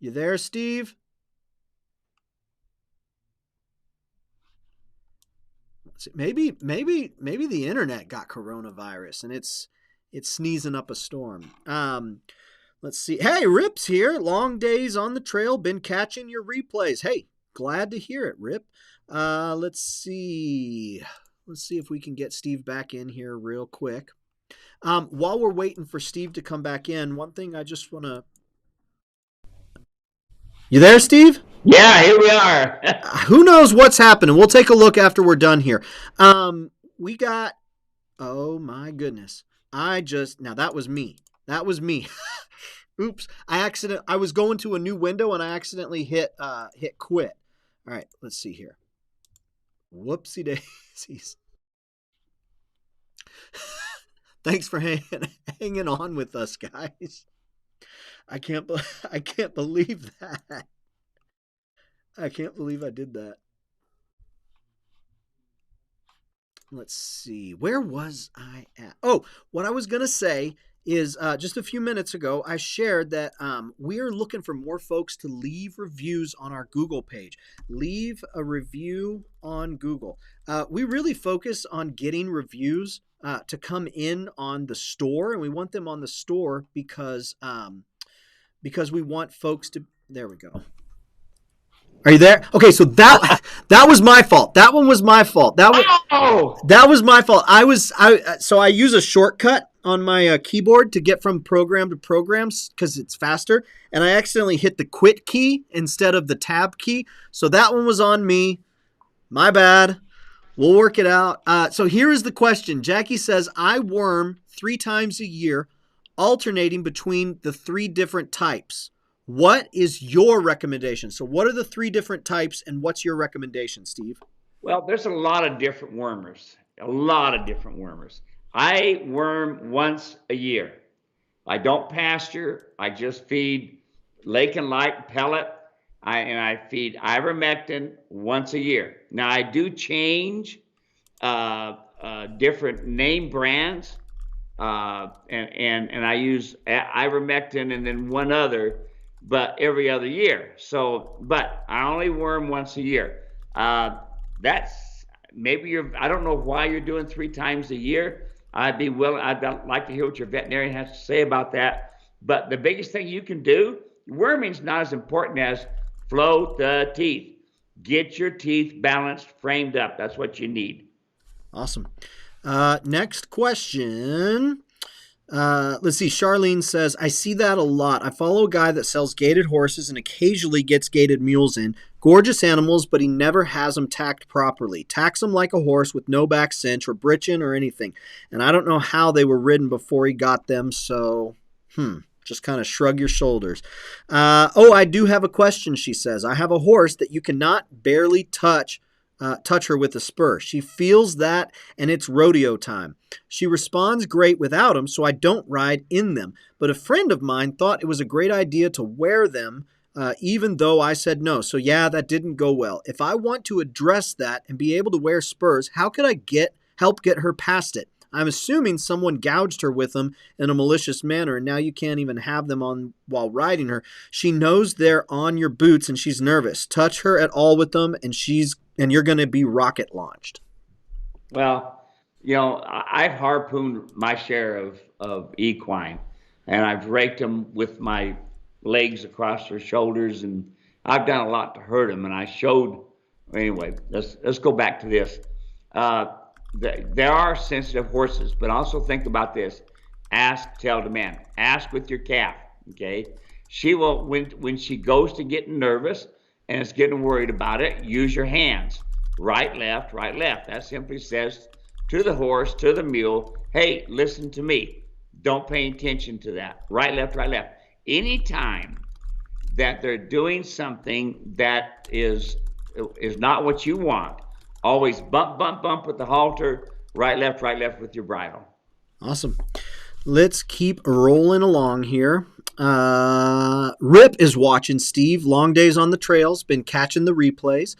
You there, Steve? Let's see. Maybe the internet got coronavirus and it's sneezing up a storm. Let's see. Hey, Rip's here. Long days on the trail. Been catching your replays. Hey, glad to hear it, Rip. Let's see. Let's see if we can get Steve back in here real quick. While we're waiting for Steve to come back in, one thing I just want to... You there, Steve? Yeah, here we are. Who knows what's happening? We'll take a look after we're done here. We got... Oh, my goodness. Now that was me. Oops. I was going to a new window and I accidentally hit quit. All right, let's see here. Whoopsie daisies. Thanks for hanging on with us, guys. I can't believe that. I can't believe I did that. Let's see. Where was I at? Oh, what I was going to say is just a few minutes ago, I shared that we are looking for more folks to leave reviews on our Google page. Leave a review on Google. We really focus on getting reviews to come in on the store, and we want them on the store because we want folks to... There we go. Are you there? Okay, so that was my fault. That one was my fault. That was my fault. So I use a shortcut on my keyboard to get from program to programs because it's faster, and I accidentally hit the quit key instead of the tab key. So that one was on me. My bad. We'll work it out. So here is the question. Jackie says, I worm 3 times a year, alternating between the 3 different types. What is your recommendation? So what are the 3 different types and what's your recommendation, Steve? Well, there's a lot of different wormers. A lot of different wormers. I worm once a year. I don't pasture. I just feed Lake and Light pellet. And I feed ivermectin once a year. Now I do change different name brands, and I use ivermectin and then one other, but every other year. So, but I only worm once a year. That's maybe I don't know why you're doing 3 times a year. I'd like to hear what your veterinarian has to say about that. But the biggest thing you can do, worming's not as important as float the teeth. Get your teeth balanced, framed up. That's what you need. Awesome. Next question. Let's see. Charlene says, I see that a lot. I follow a guy that sells gated horses and occasionally gets gated mules in. Gorgeous animals, but he never has them tacked properly. Tacks them like a horse with no back cinch or britchin or anything. And I don't know how they were ridden before he got them, so, just kind of shrug your shoulders. I do have a question, she says. I have a horse that you cannot barely touch her with a spur. She feels that, and it's rodeo time. She responds great without them, so I don't ride in them. But a friend of mine thought it was a great idea to wear them, even though I said no. So yeah, that didn't go well. If I want to address that and be able to wear spurs, how could I help get her past it? I'm assuming someone gouged her with them in a malicious manner, and now you can't even have them on while riding her. She knows they're on your boots, and she's nervous. Touch her at all with them, and you're going to be rocket launched. Well, I've harpooned my share of equine, and I've raked them with my legs across their shoulders, and I've done a lot to hurt them. And I showed, anyway, let's go back to this. There are sensitive horses, but also think about this. Ask, tell, demand. Ask with your calf, okay? She will, when she goes to getting nervous and is getting worried about it, use your hands. Right, left, right, left. That simply says to the horse, to the mule, hey, listen to me. Don't pay attention to that. Right, left, right, left. Anytime that they're doing something that is not what you want, always bump, bump, bump with the halter, right, left with your bridle. Awesome. Let's keep rolling along here. Rip is watching, Steve. Long days on the trails, been catching the replays.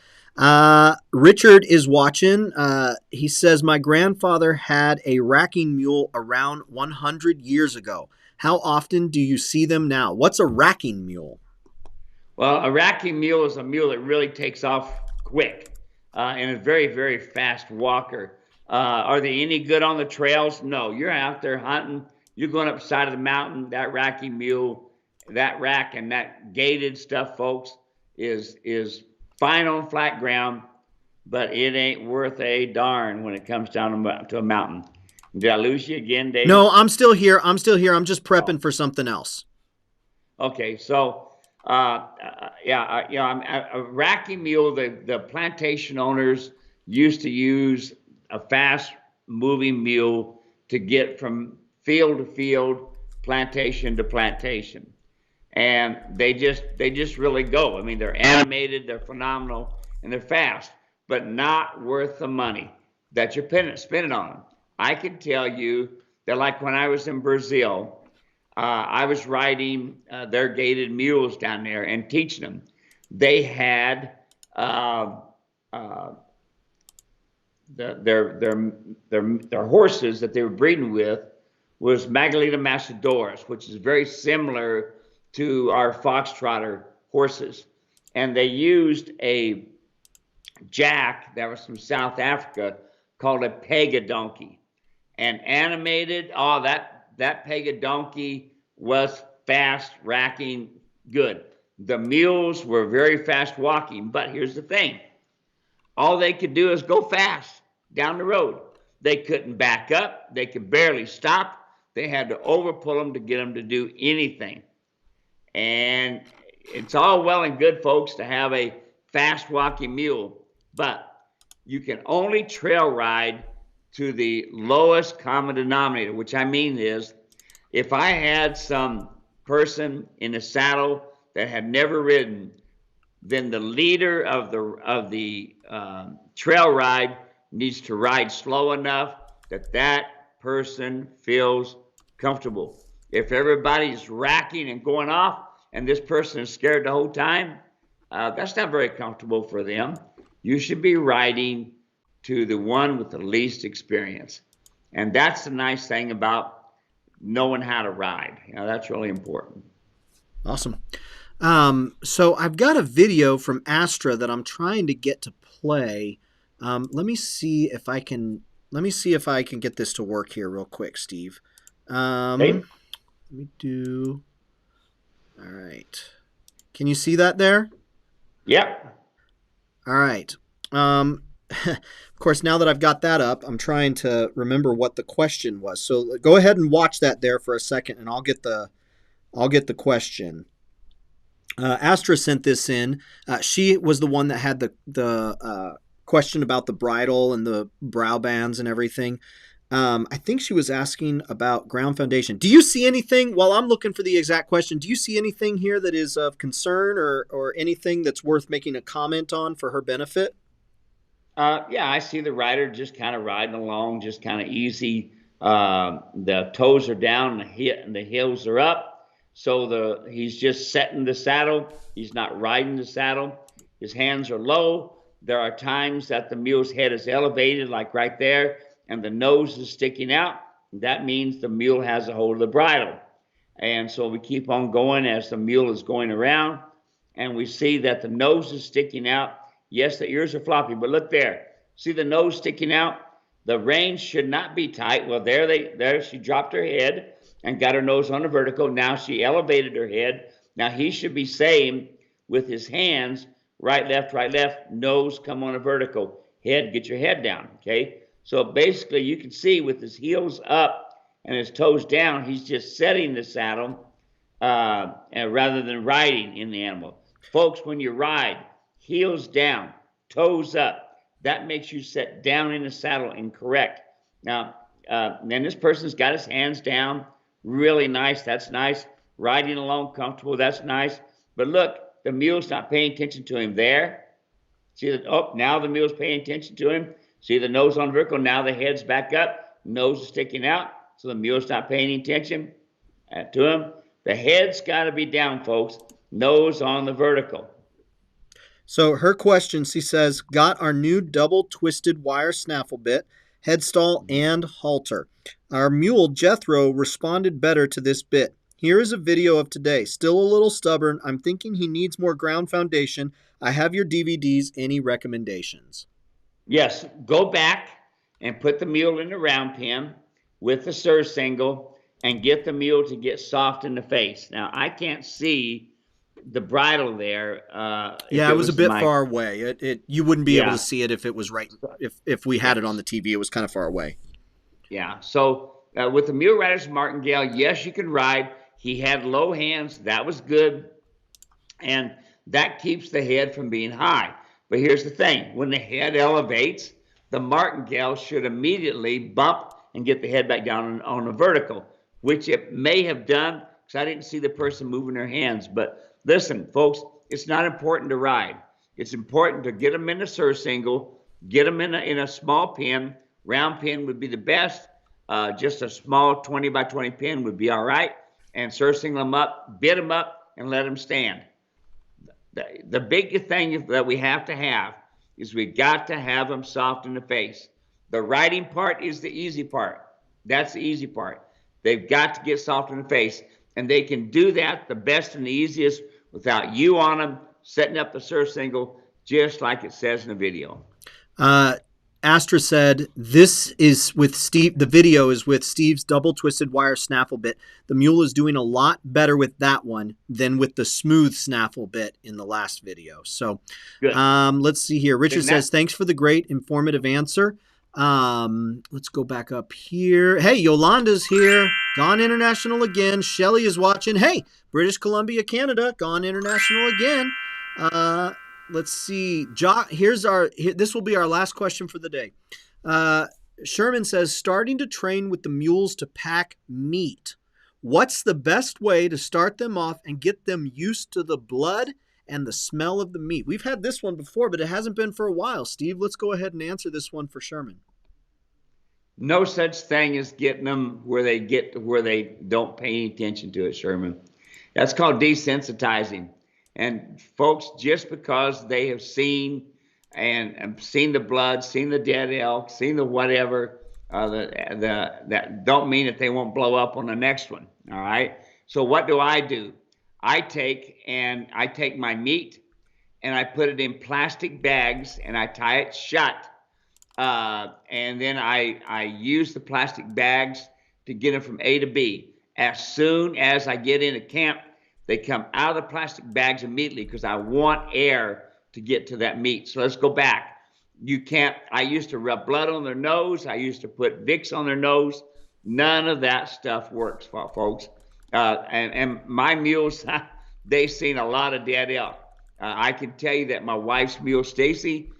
Richard is watching. He says, my grandfather had a racking mule around 100 years ago. How often do you see them now? What's a racking mule? Well, a racking mule is a mule that really takes off quick. And a very, very fast walker. Are they any good on the trails? No. You're out there hunting. You're going up the side of the mountain. That racking mule, that rack and that gated stuff, folks, is fine on flat ground, but it ain't worth a darn when it comes down to a mountain. Did I lose you again, Dave? No, I'm still here. I'm just prepping for something else. Okay, so... a racking mule, the plantation owners used to use a fast moving mule to get from field to field, plantation to plantation. And they just really go. I mean, they're animated, they're phenomenal, and they're fast, but not worth the money that you're spending on them. I can tell you that, like when I was in Brazil, I was riding their gated mules down there and teaching them. They had their horses that they were breeding with was Magalita Macedoras, which is very similar to our foxtrotter horses. And they used a jack that was from South Africa called a pega donkey. And animated, that pega donkey was fast, racking, good. The mules were very fast walking, but here's the thing. All they could do is go fast down the road. They couldn't back up. They could barely stop. They had to overpull them to get them to do anything. And it's all well and good, folks, to have a fast walking mule, but you can only trail ride to the lowest common denominator, which I mean is, if I had some person in a saddle that have never ridden, then the leader of the trail ride needs to ride slow enough that that person feels comfortable. If everybody's racking and going off and this person is scared the whole time, that's not very comfortable for them. You should be riding to the one with the least experience. And that's the nice thing about knowing how to ride. That's really important. Awesome. So I've got a video from Astra that I'm trying to get to play. Let me see if I can get this to work here real quick, Steve. Okay. Let me do. All right. Can you see that there? Yep. All right. Of course, now that I've got that up, I'm trying to remember what the question was. So go ahead and watch that there for a second, and I'll get the question. Astra sent this in. She was the one that had the question about the bridle and the brow bands and everything. I think she was asking about ground foundation. Do you see anything, while I'm looking for the exact question, do you see anything here that is of concern or anything that's worth making a comment on for her benefit? Yeah, I see the rider just kind of riding along, just kind of easy. The toes are down and the heels are up. So he's just setting the saddle. He's not riding the saddle. His hands are low. There are times that the mule's head is elevated, like right there, and the nose is sticking out. That means the mule has a hold of the bridle. And so we keep on going as the mule is going around, and we see that the nose is sticking out. Yes, the ears are floppy, but look there. See the nose sticking out? The reins should not be tight. Well, there she dropped her head and got her nose on the vertical. Now she elevated her head. Now he should be same with his hands, right, left, nose come on a vertical. Head, get your head down, okay? So basically you can see with his heels up and his toes down, he's just setting the saddle and rather than riding in the animal. Folks, when you ride, heels down, toes up, that makes you set down in the saddle and correct. Now, then this person's got his hands down, really nice, that's nice. Riding along comfortable, that's nice. But look, the mule's not paying attention to him there. See that? Oh, now the mule's paying attention to him. See the nose on vertical, now the head's back up, nose is sticking out, so the mule's not paying attention to him. The head's got to be down, folks, nose on the vertical. So her question, she says, got our new double twisted wire snaffle bit, headstall, and halter. Our mule, Jethro, responded better to this bit. Here is a video of today. Still a little stubborn. I'm thinking he needs more ground foundation. I have your DVDs. Any recommendations? Yes, go back and put the mule in the round pen with the surcingle and get the mule to get soft in the face. Now, I can't see the bridle there. Yeah, it was a bit far away. You wouldn't be able to see it if it was right. If we had it on the TV, it was kind of far away. Yeah. So with the mule rider's martingale, yes, you can ride. He had low hands. That was good, and that keeps the head from being high. But here's the thing: when the head elevates, the martingale should immediately bump and get the head back down on a vertical, which it may have done because I didn't see the person moving their hands. But listen, folks, it's not important to ride. It's important to get them in a surcingle, get them in a small pin. Round pin would be the best. Just a small 20 by 20 pin would be all right. And surcingle them up, bit them up, and let them stand. The big thing that we have to have is we got to have them soft in the face. The riding part is the easy part. That's the easy part. They've got to get soft in the face. And they can do that the best and the easiest without you on them, setting up the surcingle, just like it says in the video. Astra said, this is with Steve. The video is with Steve's double twisted wire snaffle bit. The mule is doing a lot better with that one than with the smooth snaffle bit in the last video. So let's see here. Richard says, thanks for the great informative answer. Let's go back up here. Hey, Yolanda's here. Gone international again. Shelly is watching. Hey, British Columbia, Canada. Gone international again. Let's see. This will be our last question for the day. Sherman says, starting to train with the mules to pack meat. What's the best way to start them off and get them used to the blood and the smell of the meat? We've had this one before, but it hasn't been for a while. Steve, let's go ahead and answer this one for Sherman. No such thing as getting them where they get to where they don't pay any attention to it, Sherman. That's called desensitizing. And folks, just because they have seen seen the blood, seen the dead elk, seen the whatever, that don't mean that they won't blow up on the next one. All right. So what do? I take my meat and I put it in plastic bags and I tie it shut. And then I use the plastic bags to get them from A to B. As soon as I get into camp, they come out of the plastic bags immediately because I want air to get to that meat. So let's go back. I used to rub blood on their nose. I used to put Vicks on their nose. None of that stuff works, folks. And my mules, they've seen a lot of dead elk. I can tell you that my wife's mule, Stacy,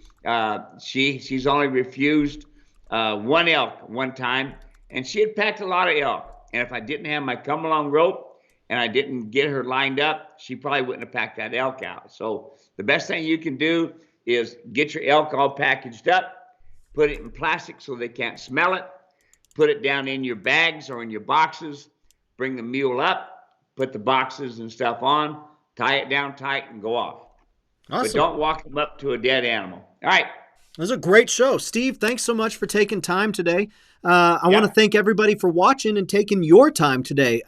she's only refused one elk one time, and she had packed a lot of elk. And if I didn't have my come along rope and I didn't get her lined up, she probably wouldn't have packed that elk out. So the best thing you can do is get your elk all packaged up, put it in plastic so they can't smell it, put it down in your bags or in your boxes, bring the mule up, put the boxes and stuff on, tie it down tight, and go off. Awesome. But don't walk them up to a dead animal. All right. This is a great show. Steve, thanks so much for taking time today. I want to thank everybody for watching and taking your time today.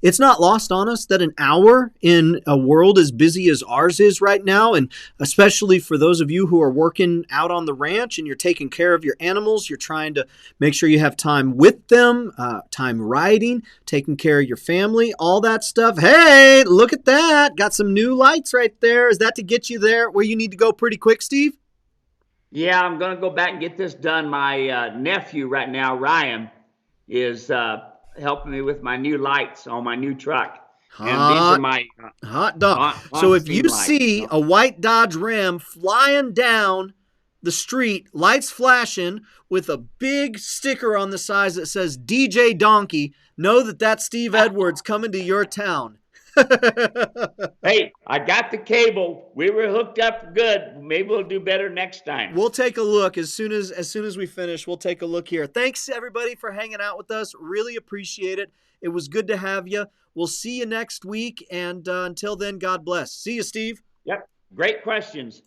It's not lost on us that an hour in a world as busy as ours is right now, and especially for those of you who are working out on the ranch and you're taking care of your animals, you're trying to make sure you have time with them, time riding, taking care of your family, all that stuff. Hey, look at that. Got some new lights right there. Is that to get you there where you need to go pretty quick, Steve? Yeah, I'm going to go back and get this done. My nephew right now, Ryan, is helping me with my new lights on my new truck. And these are my hot dog. So if you see a white Dodge Ram flying down the street, lights flashing with a big sticker on the side that says DJ Donkey, know that that's Steve Edwards coming to your town. Hey, I got the cable. We were hooked up good. Maybe we'll do better next time. We'll take a look as soon as we finish. We'll take a look here. Thanks everybody for hanging out with us. Really appreciate it. It was good to have you. We'll see you next week, and until then, God bless. See you, Steve. Yep. Great questions.